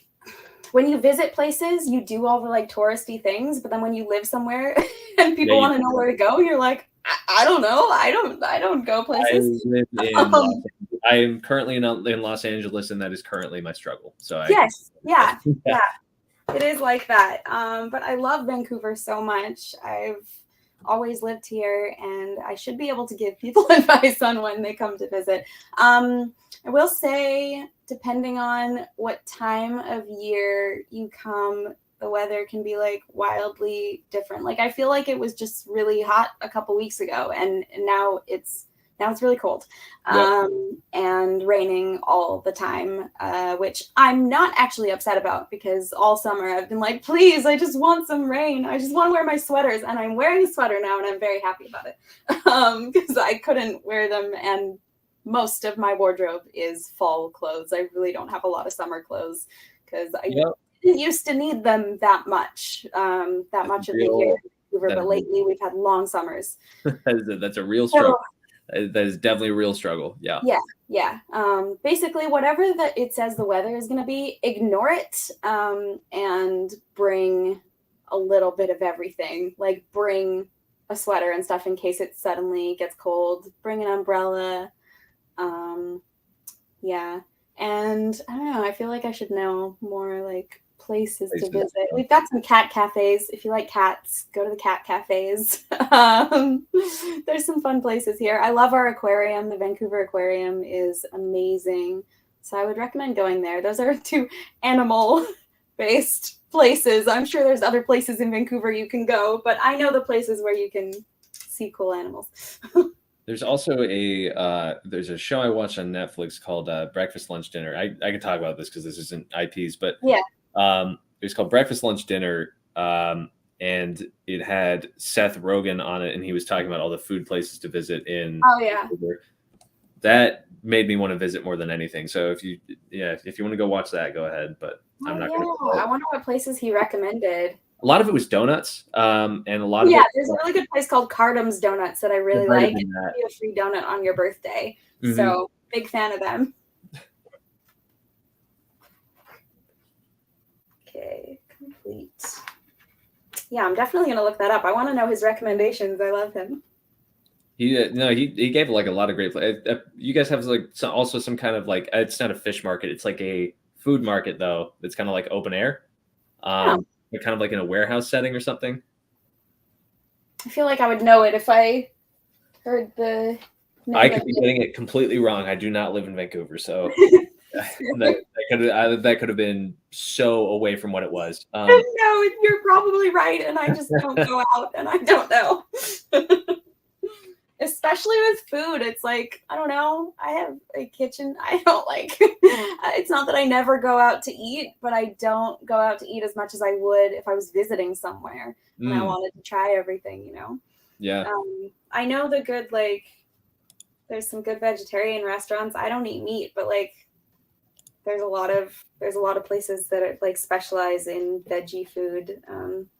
when you visit places, you do all the touristy things, but then when you live somewhere and people want to know where to go, you're like, I don't know. I don't go places. I am currently in Los Angeles, and that is currently my struggle. So yeah. It is like that. But I love Vancouver so much. I've always lived here, and I should be able to give people advice on when they come to visit. I will say, depending on what time of year you come, the weather can be wildly different. I feel like it was just really hot a couple weeks ago, and now it's really cold, and raining all the time, which I'm not actually upset about because all summer I've been like, please, I just want some rain. I just want to wear my sweaters, and I'm wearing a sweater now, and I'm very happy about it because I couldn't wear them, and most of my wardrobe is fall clothes. I really don't have a lot of summer clothes because I didn't used to need them that much of the year in Vancouver, but lately we've had long summers. That's a real struggle. That is definitely a real struggle. Yeah. Basically, whatever it says the weather is going to be, ignore it, and bring a little bit of everything. Bring a sweater and stuff in case it suddenly gets cold. Bring an umbrella. And I don't know. I feel like I should know more places to visit. We've got some cat cafes. If you like cats, go to the cat cafes. There's some fun places here. I love our aquarium. The Vancouver Aquarium is amazing. So I would recommend going there. Those are 2 animal-based places. I'm sure there's other places in Vancouver you can go, but I know the places where you can see cool animals. There's also there's a show I watched on Netflix called Breakfast, Lunch, Dinner. I could talk about this because this isn't IPs, but Yeah. It's called Breakfast, Lunch, Dinner. And it had Seth Rogen on it, and he was talking about all the food places to visit in Oh yeah. Vancouver. That made me want to visit more than anything. So if you want to go watch that, go ahead. But I'm not going to. I wonder what places he recommended. A lot of it was donuts, and a lot of yeah, it. There's a really good place called Cardam's Donuts that I really like. It's a free donut on your birthday, so big fan of them. Okay, complete. Yeah, I'm definitely gonna look that up. I want to know his recommendations. I love him. He gave like a lot of great. You guys have like also some kind of like, it's not a fish market. It's like a food market though. It's kind of like open air. Kind of like in a warehouse setting or something. I feel like I would know it if I heard the name. I could be getting it completely wrong. I do not live in Vancouver, so that could have been so away from what it was. No, you're probably right, and I just don't go out, and I don't know. Especially with food, it's like, I don't know, I have a kitchen. I don't like, it's not that I never go out to eat, but I don't go out to eat as much as I would if I was visiting somewhere and I wanted to try everything, you know? Yeah. I know the good, like, there's some good vegetarian restaurants. I don't eat meat, but like, there's a lot of places that are like specialize in veggie food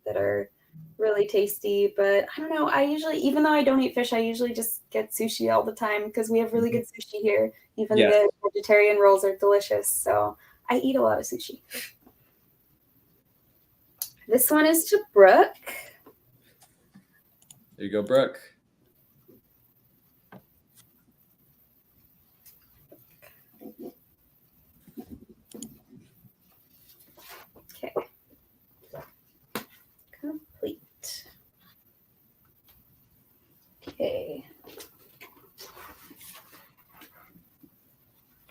that are really tasty. But I don't know, I usually, even though I don't eat fish, I usually just get sushi all the time because we have really good sushi here. Even the vegetarian rolls are delicious, so I eat a lot of sushi. This one is to Brooke. There you go, Brooke. Okay. Complete. Okay.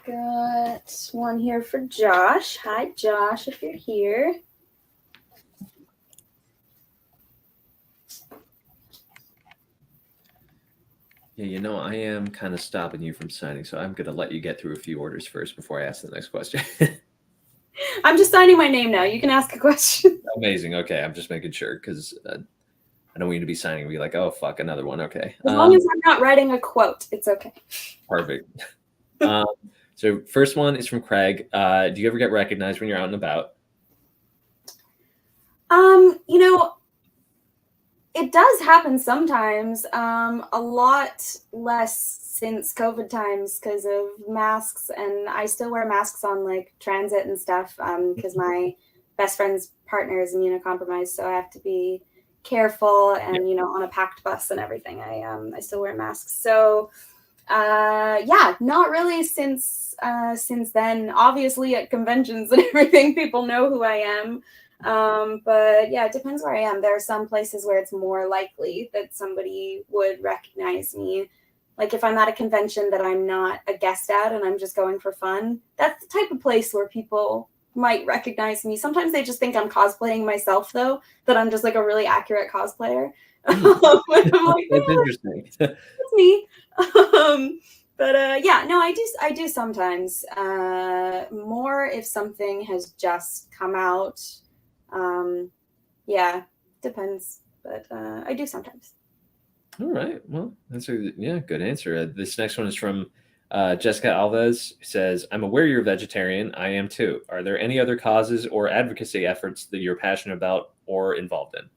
Got one here for Josh. Hi, Josh, if you're here. Yeah, I am kind of stopping you from signing, so I'm going to let you get through a few orders first before I ask the next question. I'm just signing my name now. You can ask a question. Amazing. Okay, I'm just making sure because I don't want you to be signing and be like, oh, fuck, another one. Okay. As long as I'm not writing a quote, it's okay. Perfect. So first one is from Craig. Do you ever get recognized when you're out and about? It does happen sometimes. A lot less since COVID times because of masks, and I still wear masks on like transit and stuff because my best friend's partner is immunocompromised, so I have to be careful. And on a packed bus and everything, I still wear masks. So not really since then. Obviously, at conventions and everything, people know who I am. But yeah, it depends where I am. There are some places where it's more likely that somebody would recognize me. Like if I'm at a convention that I'm not a guest at and I'm just going for fun, that's the type of place where people might recognize me. Sometimes they just think I'm cosplaying myself, though, that I'm just like a really accurate cosplayer. I'm like, that's interesting. It's me. I do sometimes. More if something has just come out. Depends, but I do sometimes. All right, well, that's a good answer. This next one is from Jessica Alves, who says, I'm aware you're a vegetarian. I am too. Are there any other causes or advocacy efforts that you're passionate about or involved in?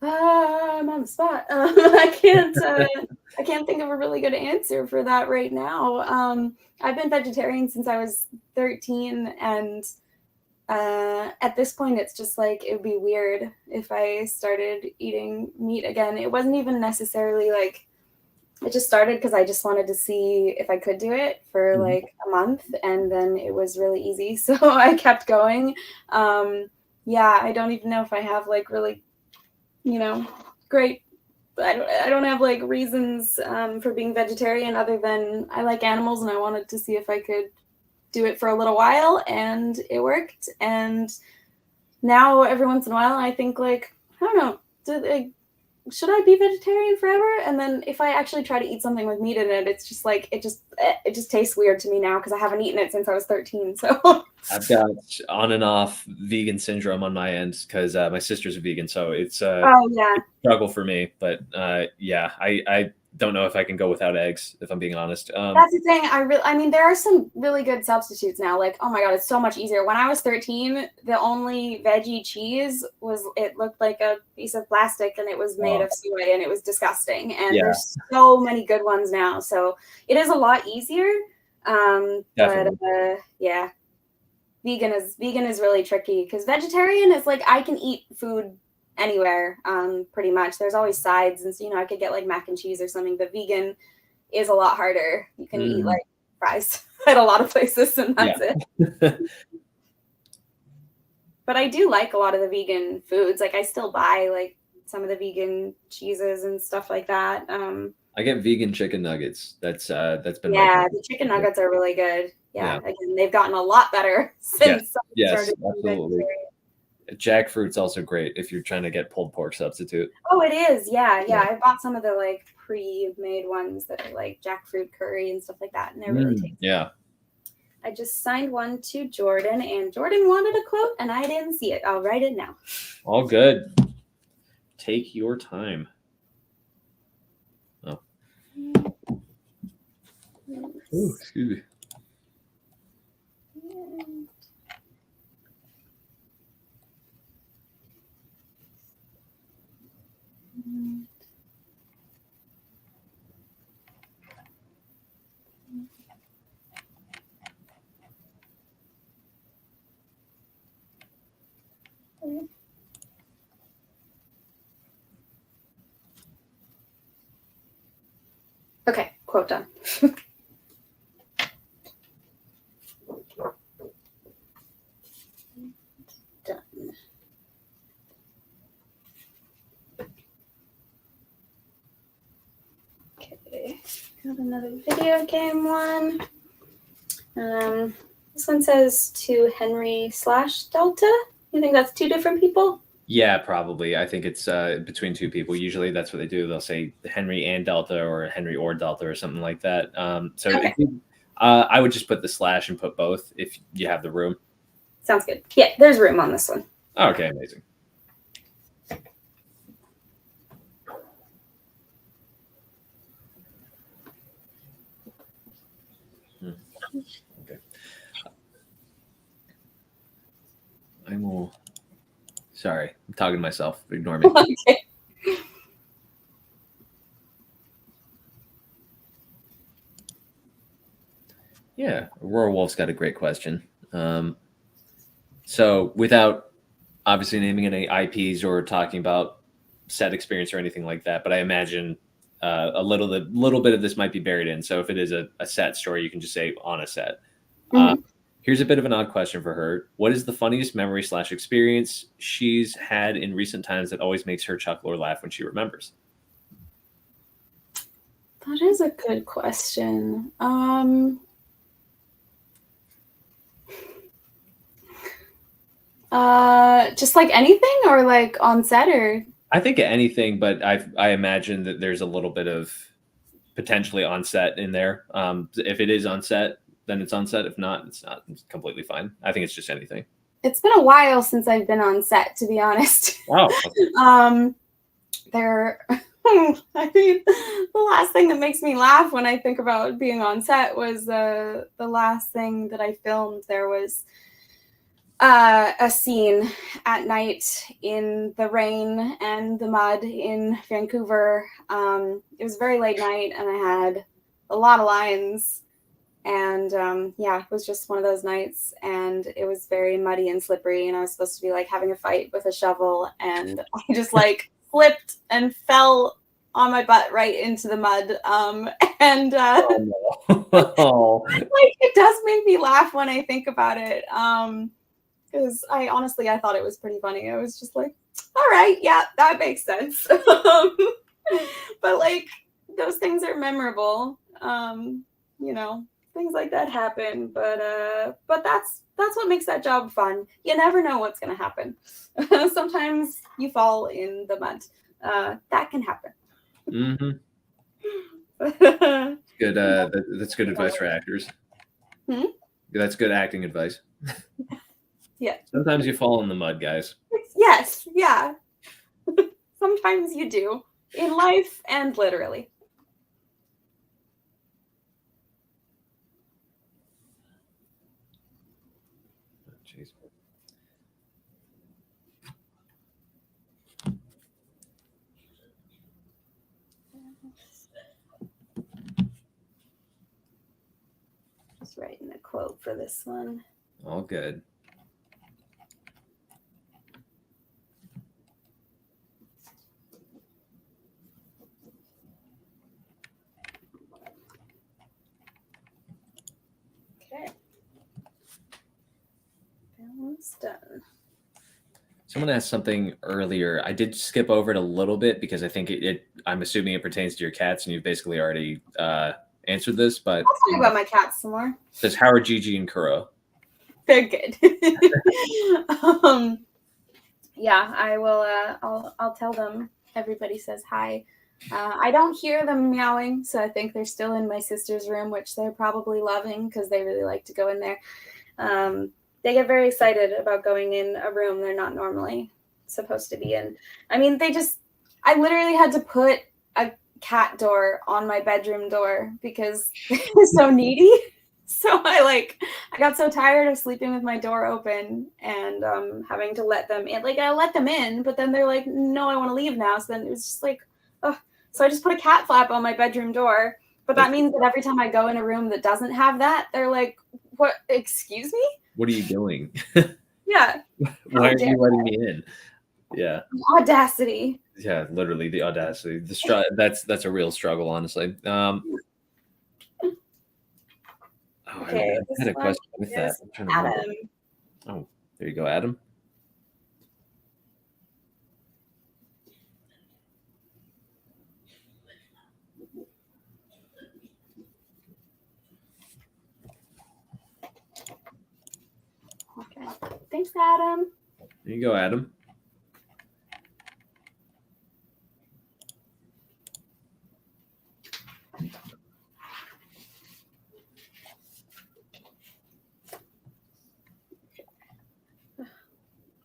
I'm on the spot. I can't think of a really good answer for that right now. I've been vegetarian since I was 13, and at this point, it's just like it would be weird if I started eating meat again. It wasn't even necessarily like it just started because I just wanted to see if I could do it for like a month, and then it was really easy, so I kept going. I don't even know if I have like really great. I don't have like reasons for being vegetarian other than I like animals and I wanted to see if I could do it for a little while, and it worked. And now every once in a while I think like, I don't know, should I be vegetarian forever? And then if I actually try to eat something with meat in it, it's just like it just tastes weird to me now because I haven't eaten it since I was 13. So I've got on and off vegan syndrome on my end because my sister's a vegan, so it's oh yeah, struggle for me. But yeah, I don't know if I can go without eggs, if I'm being honest. that's the thing. I mean, there are some really good substitutes now. Like, oh my god, it's so much easier. When I was 13, the only veggie cheese it looked like a piece of plastic and it was made of soy and it was disgusting. And there's so many good ones now, so it is a lot easier. But yeah, vegan is really tricky because vegetarian is like I can eat food anywhere, pretty much. There's always sides, and so I could get like mac and cheese or something. But vegan is a lot harder. You can eat like fries at a lot of places, and that's it. But I do like a lot of the vegan foods. Like I still buy like some of the vegan cheeses and stuff like that. I get vegan chicken nuggets. That's been the chicken nuggets are really good. Yeah, again, they've gotten a lot better since. Yes, absolutely. Jackfruit's also great if you're trying to get pulled pork substitute. Oh, it is. Yeah. I bought some of the like pre-made ones that are like jackfruit curry and stuff like that, and they're really tasty. Yeah. I just signed one to Jordan, and Jordan wanted a quote, and I didn't see it. I'll write it now. All good. Take your time. Oh. Ooh, excuse me. Okay, quote done. Done. Okay, got another video game one. This one says to Henry/Delta. You think that's two different people? Yeah, probably. I think it's between two people. Usually that's what they do. They'll say Henry and Delta or Henry or Delta or something like that. I would just put the slash and put both if you have the room. Sounds good. Yeah, there's room on this one. Okay, amazing. Okay. Sorry, I'm talking to myself. Ignore me. Okay. Yeah, Aurora Wolf's got a great question. So without obviously naming any IPs or talking about set experience or anything like that, but I imagine a little bit of this might be buried in. So if it is a set story, you can just say on a set. Here's a bit of an odd question for her. What is the funniest memory/experience she's had in recent times that always makes her chuckle or laugh when she remembers? That is a good question. Just like anything or like on set or? I think anything, but I imagine that there's a little bit of potentially on set in there. If it is on set, then it's on set. If not, it's not. It's completely fine. I think it's just anything. It's been a while since I've been on set, to be honest. Wow. I mean, the last thing that makes me laugh when I think about being on set was the last thing that I filmed. There was a scene at night in the rain and the mud in Vancouver. It was very late night, and I had a lot of lines. And it was just one of those nights, and it was very muddy and slippery, and I was supposed to be like having a fight with a shovel, and I just like slipped and fell on my butt right into the mud. Like it does make me laugh when I think about it. Because I thought it was pretty funny. I was just like, all right, yeah, that makes sense. But like those things are memorable. Things like that happen, but that's what makes that job fun. You never know what's gonna happen. Sometimes you fall in the mud, that can happen. Mm-hmm. Good. That's good advice for actors. That's good acting advice. Yeah. Sometimes you fall in the mud, guys. Yes. Yeah. Sometimes you do, in life and literally. Jeez. Just writing a quote for this one. All good. Okay. Balance done. Someone asked something earlier. I did skip over it a little bit because I think I'm assuming it pertains to your cats, and you've basically already answered this. But I'll talk about my cats some more. Says how are Gigi and Kuro? They're good. Yeah, I will. I'll tell them. Everybody says hi. I don't hear them meowing, so I think they're still in my sister's room, which they're probably loving because they really like to go in there. They get very excited about going in a room they're not normally supposed to be in. I mean, I literally had to put a cat door on my bedroom door because they're so needy. So I got so tired of sleeping with my door open and having to let them in. Like, I let them in, but then they're like, no, I want to leave now. So then it was just like, oh. So I just put a cat flap on my bedroom door. But that means that every time I go in a room that doesn't have that, they're like, what, excuse me? What are you doing? Yeah. Why are you letting me in? Yeah. Audacity. Yeah, literally the audacity. That's a real struggle, honestly. Okay, I had a question with that. I'm trying to remember. Adam. Oh, there you go, Adam. Okay. Thanks, Adam. There you go, Adam.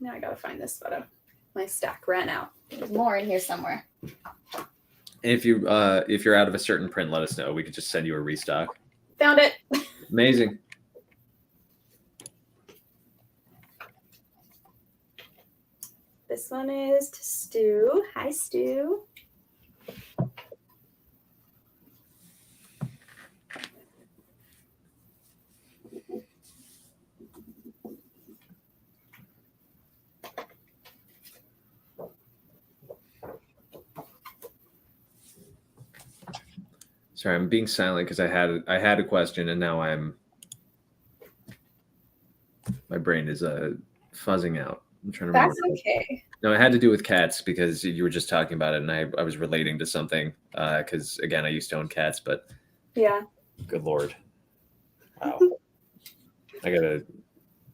Now I gotta find this photo. My stack ran out. There's more in here somewhere. If you're out of a certain print, let us know. We could just send you a restock. Found it. Amazing. This one is to Stu. Hi, Stu. Sorry, I'm being silent because I had a question and now my brain is fuzzing out. I'm trying to remember. That's okay. No, it had to do with cats because you were just talking about it, and I was relating to something. Because again, I used to own cats, but yeah. Good Lord, wow! I gotta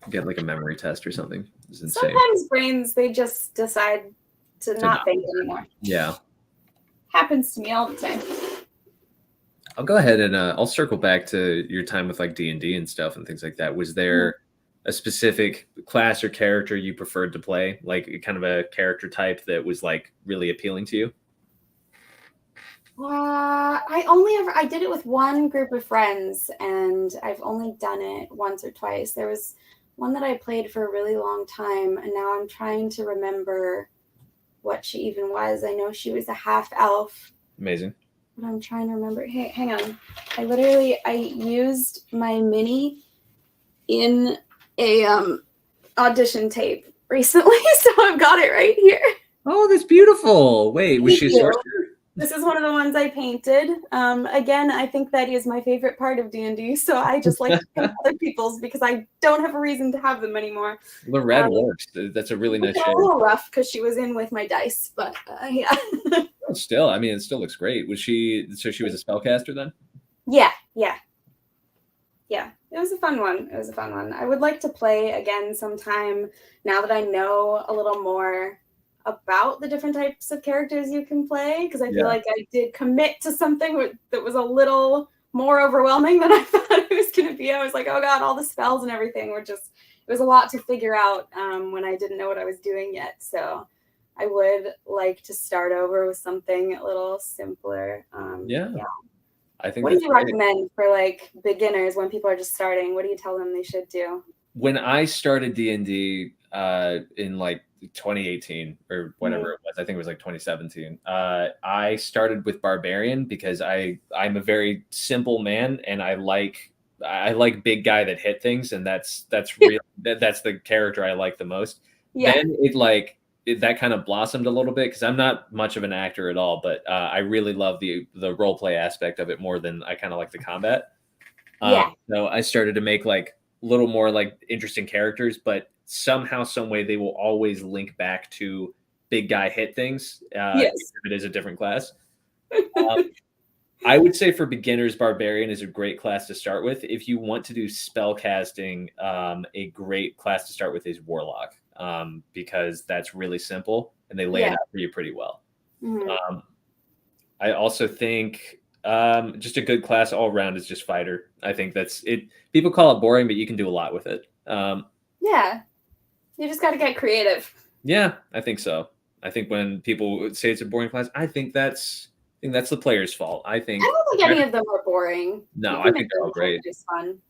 get like a memory test or something. It's insane. Sometimes brains they just decide to not think anymore. Yeah, happens to me all the time. I'll go ahead and I'll circle back to your time with like D&D and stuff and things like that. Was there a specific class or character you preferred to play, like kind of a character type that was like really appealing to you? I did it with one group of friends, and I've only done it once or twice. There was one that I played for a really long time, and now I'm trying to remember what she even was. I know she was a half elf. Amazing. But I'm trying to remember. Hey, hang on. I used my mini in a audition tape recently, so I've got it right here. Oh, that's beautiful. Wait, was she a sorcerer? This is one of the ones I painted. Again, I think that is my favorite part of D&D, so I just like to paint other people's because I don't have a reason to have them anymore. The red works. That's a really nice shade. A little rough because she was in with my dice, but yeah. Still, I mean, it still looks great. Was she? So she was a spellcaster then? Yeah. It was a fun one. I would like to play again sometime now that I know a little more about the different types of characters you can play, because I feel Yeah. like I did commit to something that was a little more overwhelming than I thought it was going to be. I was like, oh God, all the spells and everything were just, it was a lot to figure out when I didn't know what I was doing yet. So I would like to start over with something a little simpler. Yeah. I think What do that's you great. recommend for like beginners when people are just starting? What do you tell them they should do? When I started D&D in like 2018 or whatever it was, I think it was like 2017. I started with Barbarian because I'm a very simple man and I like big guy that hit things, and that's real. That's the character I like the most. Yeah. Then that kind of blossomed a little bit because I'm not much of an actor at all, but I really love the role play aspect of it more than I kind of like the combat. Yeah. So I started to make like little more like interesting characters, but somehow, some way, they will always link back to big guy hit things. Yes. If it is a different class. I would say for beginners, Barbarian is a great class to start with. If you want to do spell casting, a great class to start with is Warlock, because that's really simple and they lay it out for you pretty well. Mhm. I also think just a good class all around is just Fighter. I think that's it. People call it boring, but you can do a lot with it. Yeah. You just got to get creative. Yeah, I think so. I think when people say it's a boring class, I think that's the player's fault. I I think don't think any of them are boring. no, You I can think make they're all them great. just fun.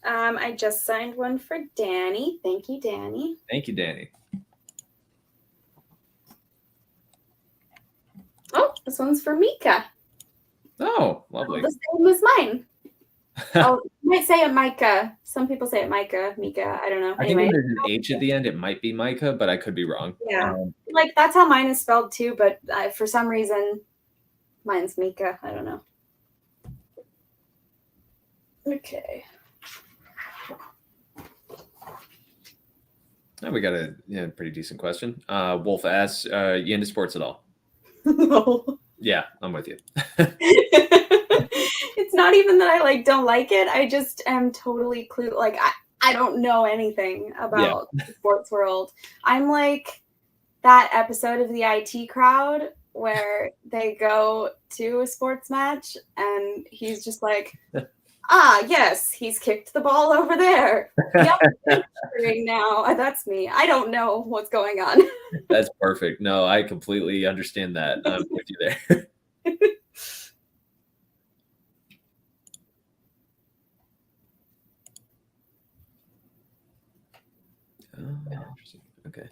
I just signed one for Danny. Thank you, Danny. Thank you, Danny. Oh, this one's for Mika. Oh, lovely. The same as mine. Oh, you might say it Micah. Some people say it Micah, Mika. I don't know. I think when there's an H at the end, it might be Micah, but I could be wrong. Yeah, like that's how mine is spelled too. But for some reason, mine's Mika. I don't know. Okay. Oh, we got a pretty decent question. Wolf asks, you into sports at all? No. Yeah, I'm with you. It's not even that I like don't like it. I just am totally clueless. Like I don't know anything about the sports world. I'm like that episode of the IT Crowd where they go to a sports match and he's just like, yes, he's kicked the ball over there. Yep, now. That's me. I don't know what's going on. That's perfect. No, I completely understand that. I'm with you there. Oh, interesting. Okay.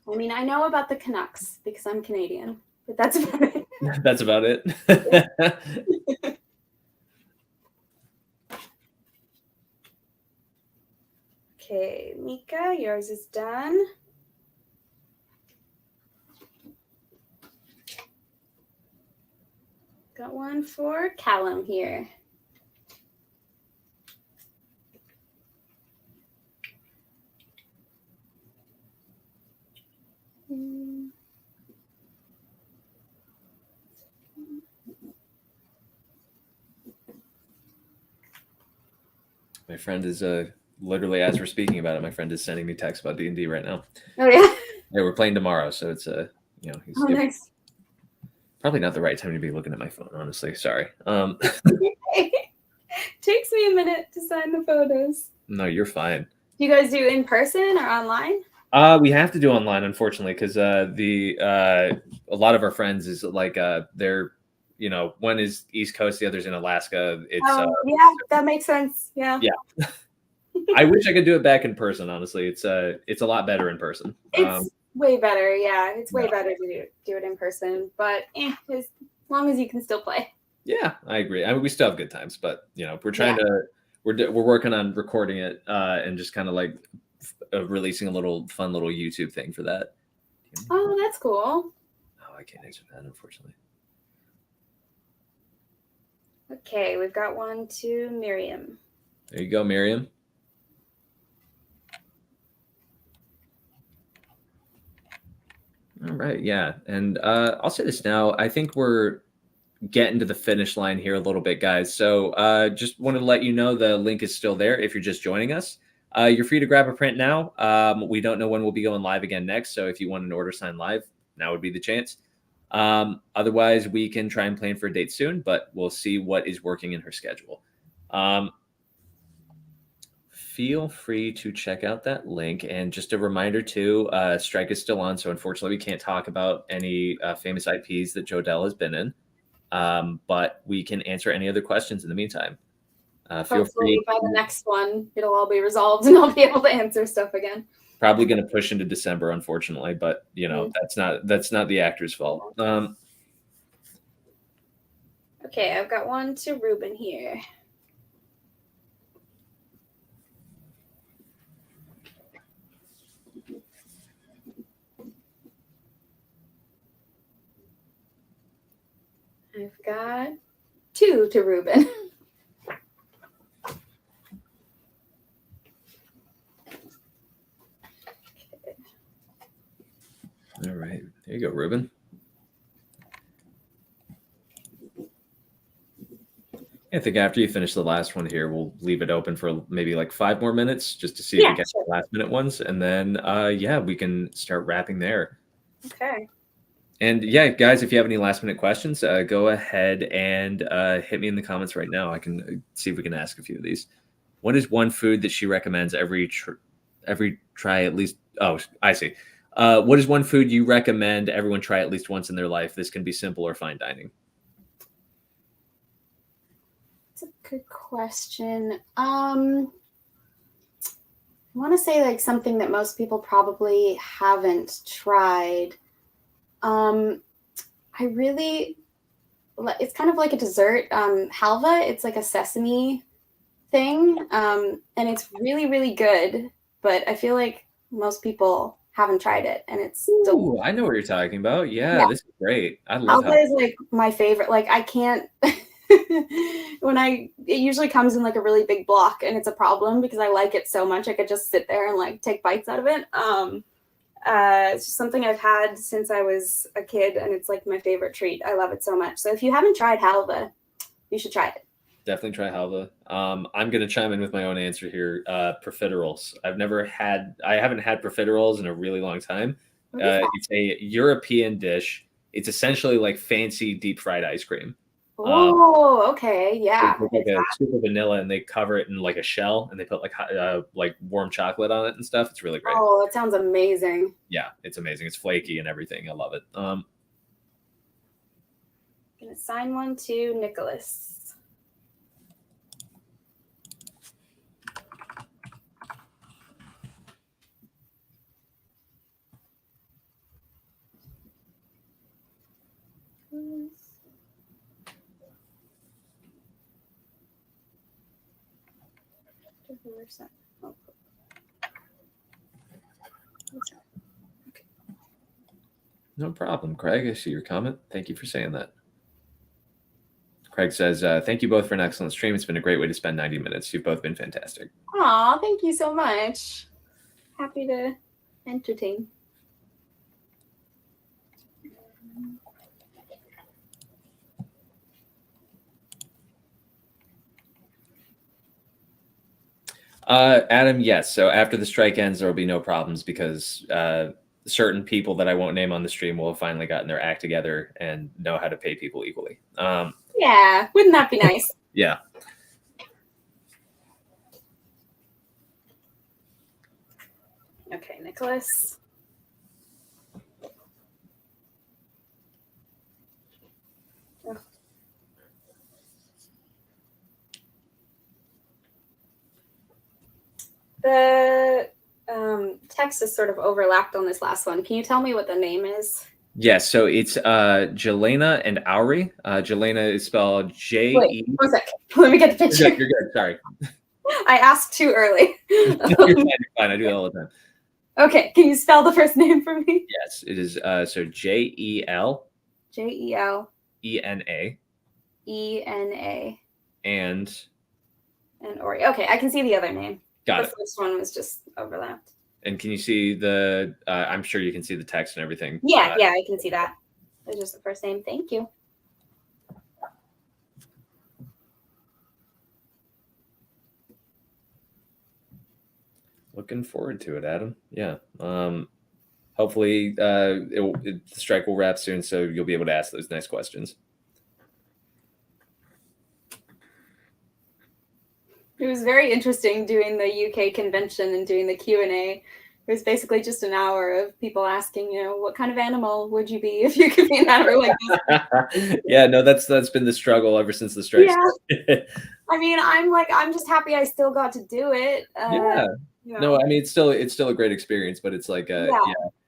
I mean, I know about the Canucks because I'm Canadian, but that's about it. That's about it. Okay, Mika, yours is done. Got one for Callum here. My friend is literally, as we're speaking about it, my friend is sending me texts about D&D right now. Oh yeah. Yeah, we're playing tomorrow, so it's he's nice. Probably not the right time to be looking at my phone, honestly. Sorry. Takes me a minute to sign the photos. No, you're fine. Do you guys do in person or online? We have to do online, unfortunately, because a lot of our friends is like they're one is East Coast, the other's in Alaska. It's yeah, that makes sense. Yeah. Yeah. I wish I could do it back in person. Honestly, it's a lot better in person. It's way better. Yeah, it's way better to do it in person. But as long as you can still play. Yeah, I agree. I mean, we still have good times, but we're trying to we're working on recording it and just kind of like releasing a fun little YouTube thing for that. Oh, that's cool. Oh, I can't answer that, unfortunately. Okay, we've got one to Miriam. There you go, Miriam. All right, yeah, and I'll say this now. I think we're getting to the finish line here a little bit, guys. So just wanted to let you know the link is still there if you're just joining us. You're free to grab a print now. We don't know when we'll be going live again next, so if you want an order signed live, now would be the chance. Otherwise, we can try and plan for a date soon, but we'll see what is working in her schedule. Feel free to check out that link. And just a reminder too, strike is still on, so unfortunately we can't talk about any famous IPs that Jodelle has been in, but we can answer any other questions in the meantime. Feel free. By the next one, it'll all be resolved and I'll be able to answer stuff again. Probably going to push into December, unfortunately, but you know, that's not the actor's fault. Okay, I've got one to Ruben here. I've got two to Ruben. All right, there you go, Ruben. I think after you finish the last one here, we'll leave it open for maybe like 5 more minutes just to see if we get the last minute ones. And then, yeah, we can start wrapping there. Okay. And yeah, guys, if you have any last minute questions, go ahead and hit me in the comments right now. I can see if we can ask a few of these. What is one food that she recommends every try at least? Oh, I see. What is one food you recommend everyone try at least once in their life? This can be simple or fine dining. That's a good question. I want to say like something that most people probably haven't tried. I really, it's kind of like a dessert, halva. It's like a sesame thing. And it's really, really good, but I feel like most people haven't tried it and it's still. I know what you're talking about. Yeah, this is great. I love halva is like my favorite. Like I can't, it usually comes in like a really big block and it's a problem because I like it so much. I could just sit there and like take bites out of it. It's just something I've had since I was a kid and it's like my favorite treat. I love it so much. So if you haven't tried halva, you should try it. Definitely try halva. I'm going to chime in with my own answer here. Profiteroles. I haven't had profiteroles in a really long time. It's a European dish. It's essentially like fancy deep fried ice cream. Oh, okay, yeah. They put like a scoop of vanilla and they cover it in like a shell and they put like warm chocolate on it and stuff. It's really great. Oh, that sounds amazing. Yeah, it's amazing. It's flaky and everything. I love it. I'm gonna assign one to Nicholas. No problem, Craig. I see your comment. Thank you for saying that. Craig says, thank you both for an excellent stream. It's been a great way to spend 90 minutes. You've both been fantastic. Aw, thank you so much. Happy to entertain. Adam, yes. So after the strike ends, there will be no problems because certain people that I won't name on the stream will have finally gotten their act together and know how to pay people equally. Yeah, wouldn't that be nice? Yeah. Okay, Nicholas. The text is sort of overlapped on this last one. Can you tell me what the name is? Yes, so it's Jelena and Auri. Jelena is spelled J-E. Wait, 1 sec. Let me get the picture. You're good. Sorry. I asked too early. You're fine. I do that all the time. Okay, can you spell the first name for me? Yes, it is so J-E-L. J-E-L. E-N-A. E-N-A. And Ori. Okay, I can see the other name. Got it. The first one was just overlapped. And can you see the, I'm sure you can see the text and everything. Yeah, I can see that. It's just the first name. Thank you. Looking forward to it, Adam. Yeah. Hopefully, the strike will wrap soon, so you'll be able to ask those nice questions. It was very interesting doing the UK convention and doing the Q&A. It was basically just an hour of people asking, what kind of animal would you be if you could be an animal like this? Yeah, no, that's been the struggle ever since the strike started. I mean, I'm just happy I still got to do it. Yeah. No, I mean, it's still a great experience, but it's like, yeah,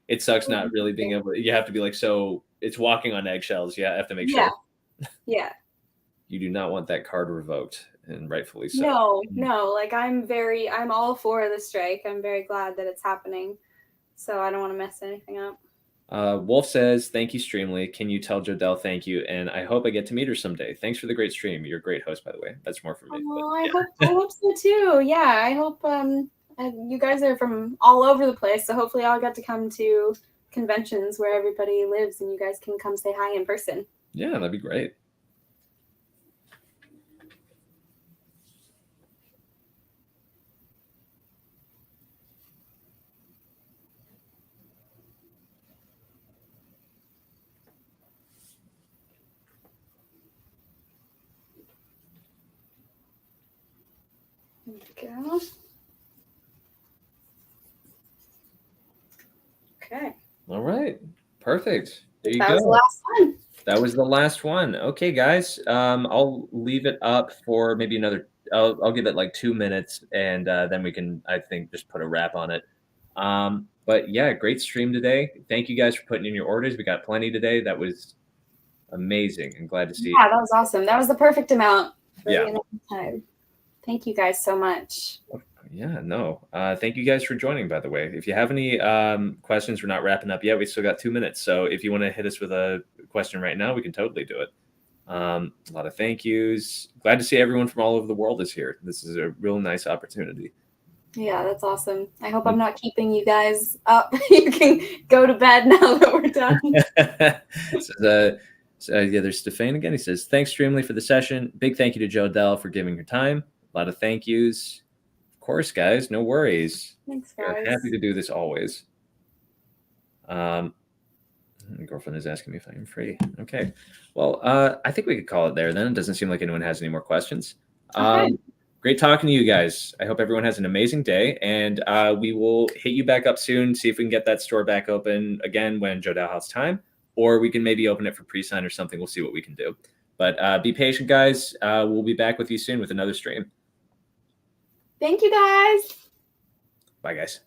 it sucks not really being able. You have to be like, so it's walking on eggshells. Yeah, I have to make sure. Yeah. You do not want that card revoked, and rightfully so. No. Like I'm all for the strike. I'm very glad that it's happening. So I don't want to mess anything up. Wolf says, "Thank you, Streamly. Can you tell Jodelle thank you? And I hope I get to meet her someday. Thanks for the great stream. You're a great host, by the way. That's more for me." Oh, I hope so too. Yeah, I hope you guys are from all over the place, so hopefully I'll get to come to conventions where everybody lives, and you guys can come say hi in person. Yeah, that'd be great. There we go. Okay. All right. Perfect. There you That go. was the last one. That was the last one. Okay, guys. I'll leave it up for maybe another. I'll give it like 2 minutes, and then we can, I think, just put a wrap on it. But yeah, great stream today. Thank you guys for putting in your orders. We got plenty today. That was amazing, and glad to see. Yeah, that was awesome. That was the perfect amount for Yeah. the time. Thank you guys so much. Yeah, no. Thank you guys for joining, by the way. If you have any questions, we're not wrapping up yet. We still got 2 minutes. So if you want to hit us with a question right now, we can totally do it. A lot of thank yous. Glad to see everyone from all over the world is here. This is a real nice opportunity. Yeah, that's awesome. I hope I'm not keeping you guys up. You can go to bed now that we're done. Yeah, there's Stefan again. He says, "Thanks, Streamly, for the session. Big thank you to Jodelle for giving her time. A lot of thank yous. Of course, guys. No worries. Thanks, guys. We're happy to do this always." My girlfriend is asking me if I am free. Okay. Well, I think we could call it there then. It doesn't seem like anyone has any more questions. Okay. Great talking to you guys. I hope everyone has an amazing day, and we will hit you back up soon, see if we can get that store back open again when Jodelle has time, or we can maybe open it for pre-sign or something. We'll see what we can do. But be patient, guys. We'll be back with you soon with another stream. Thank you, guys. Bye, guys.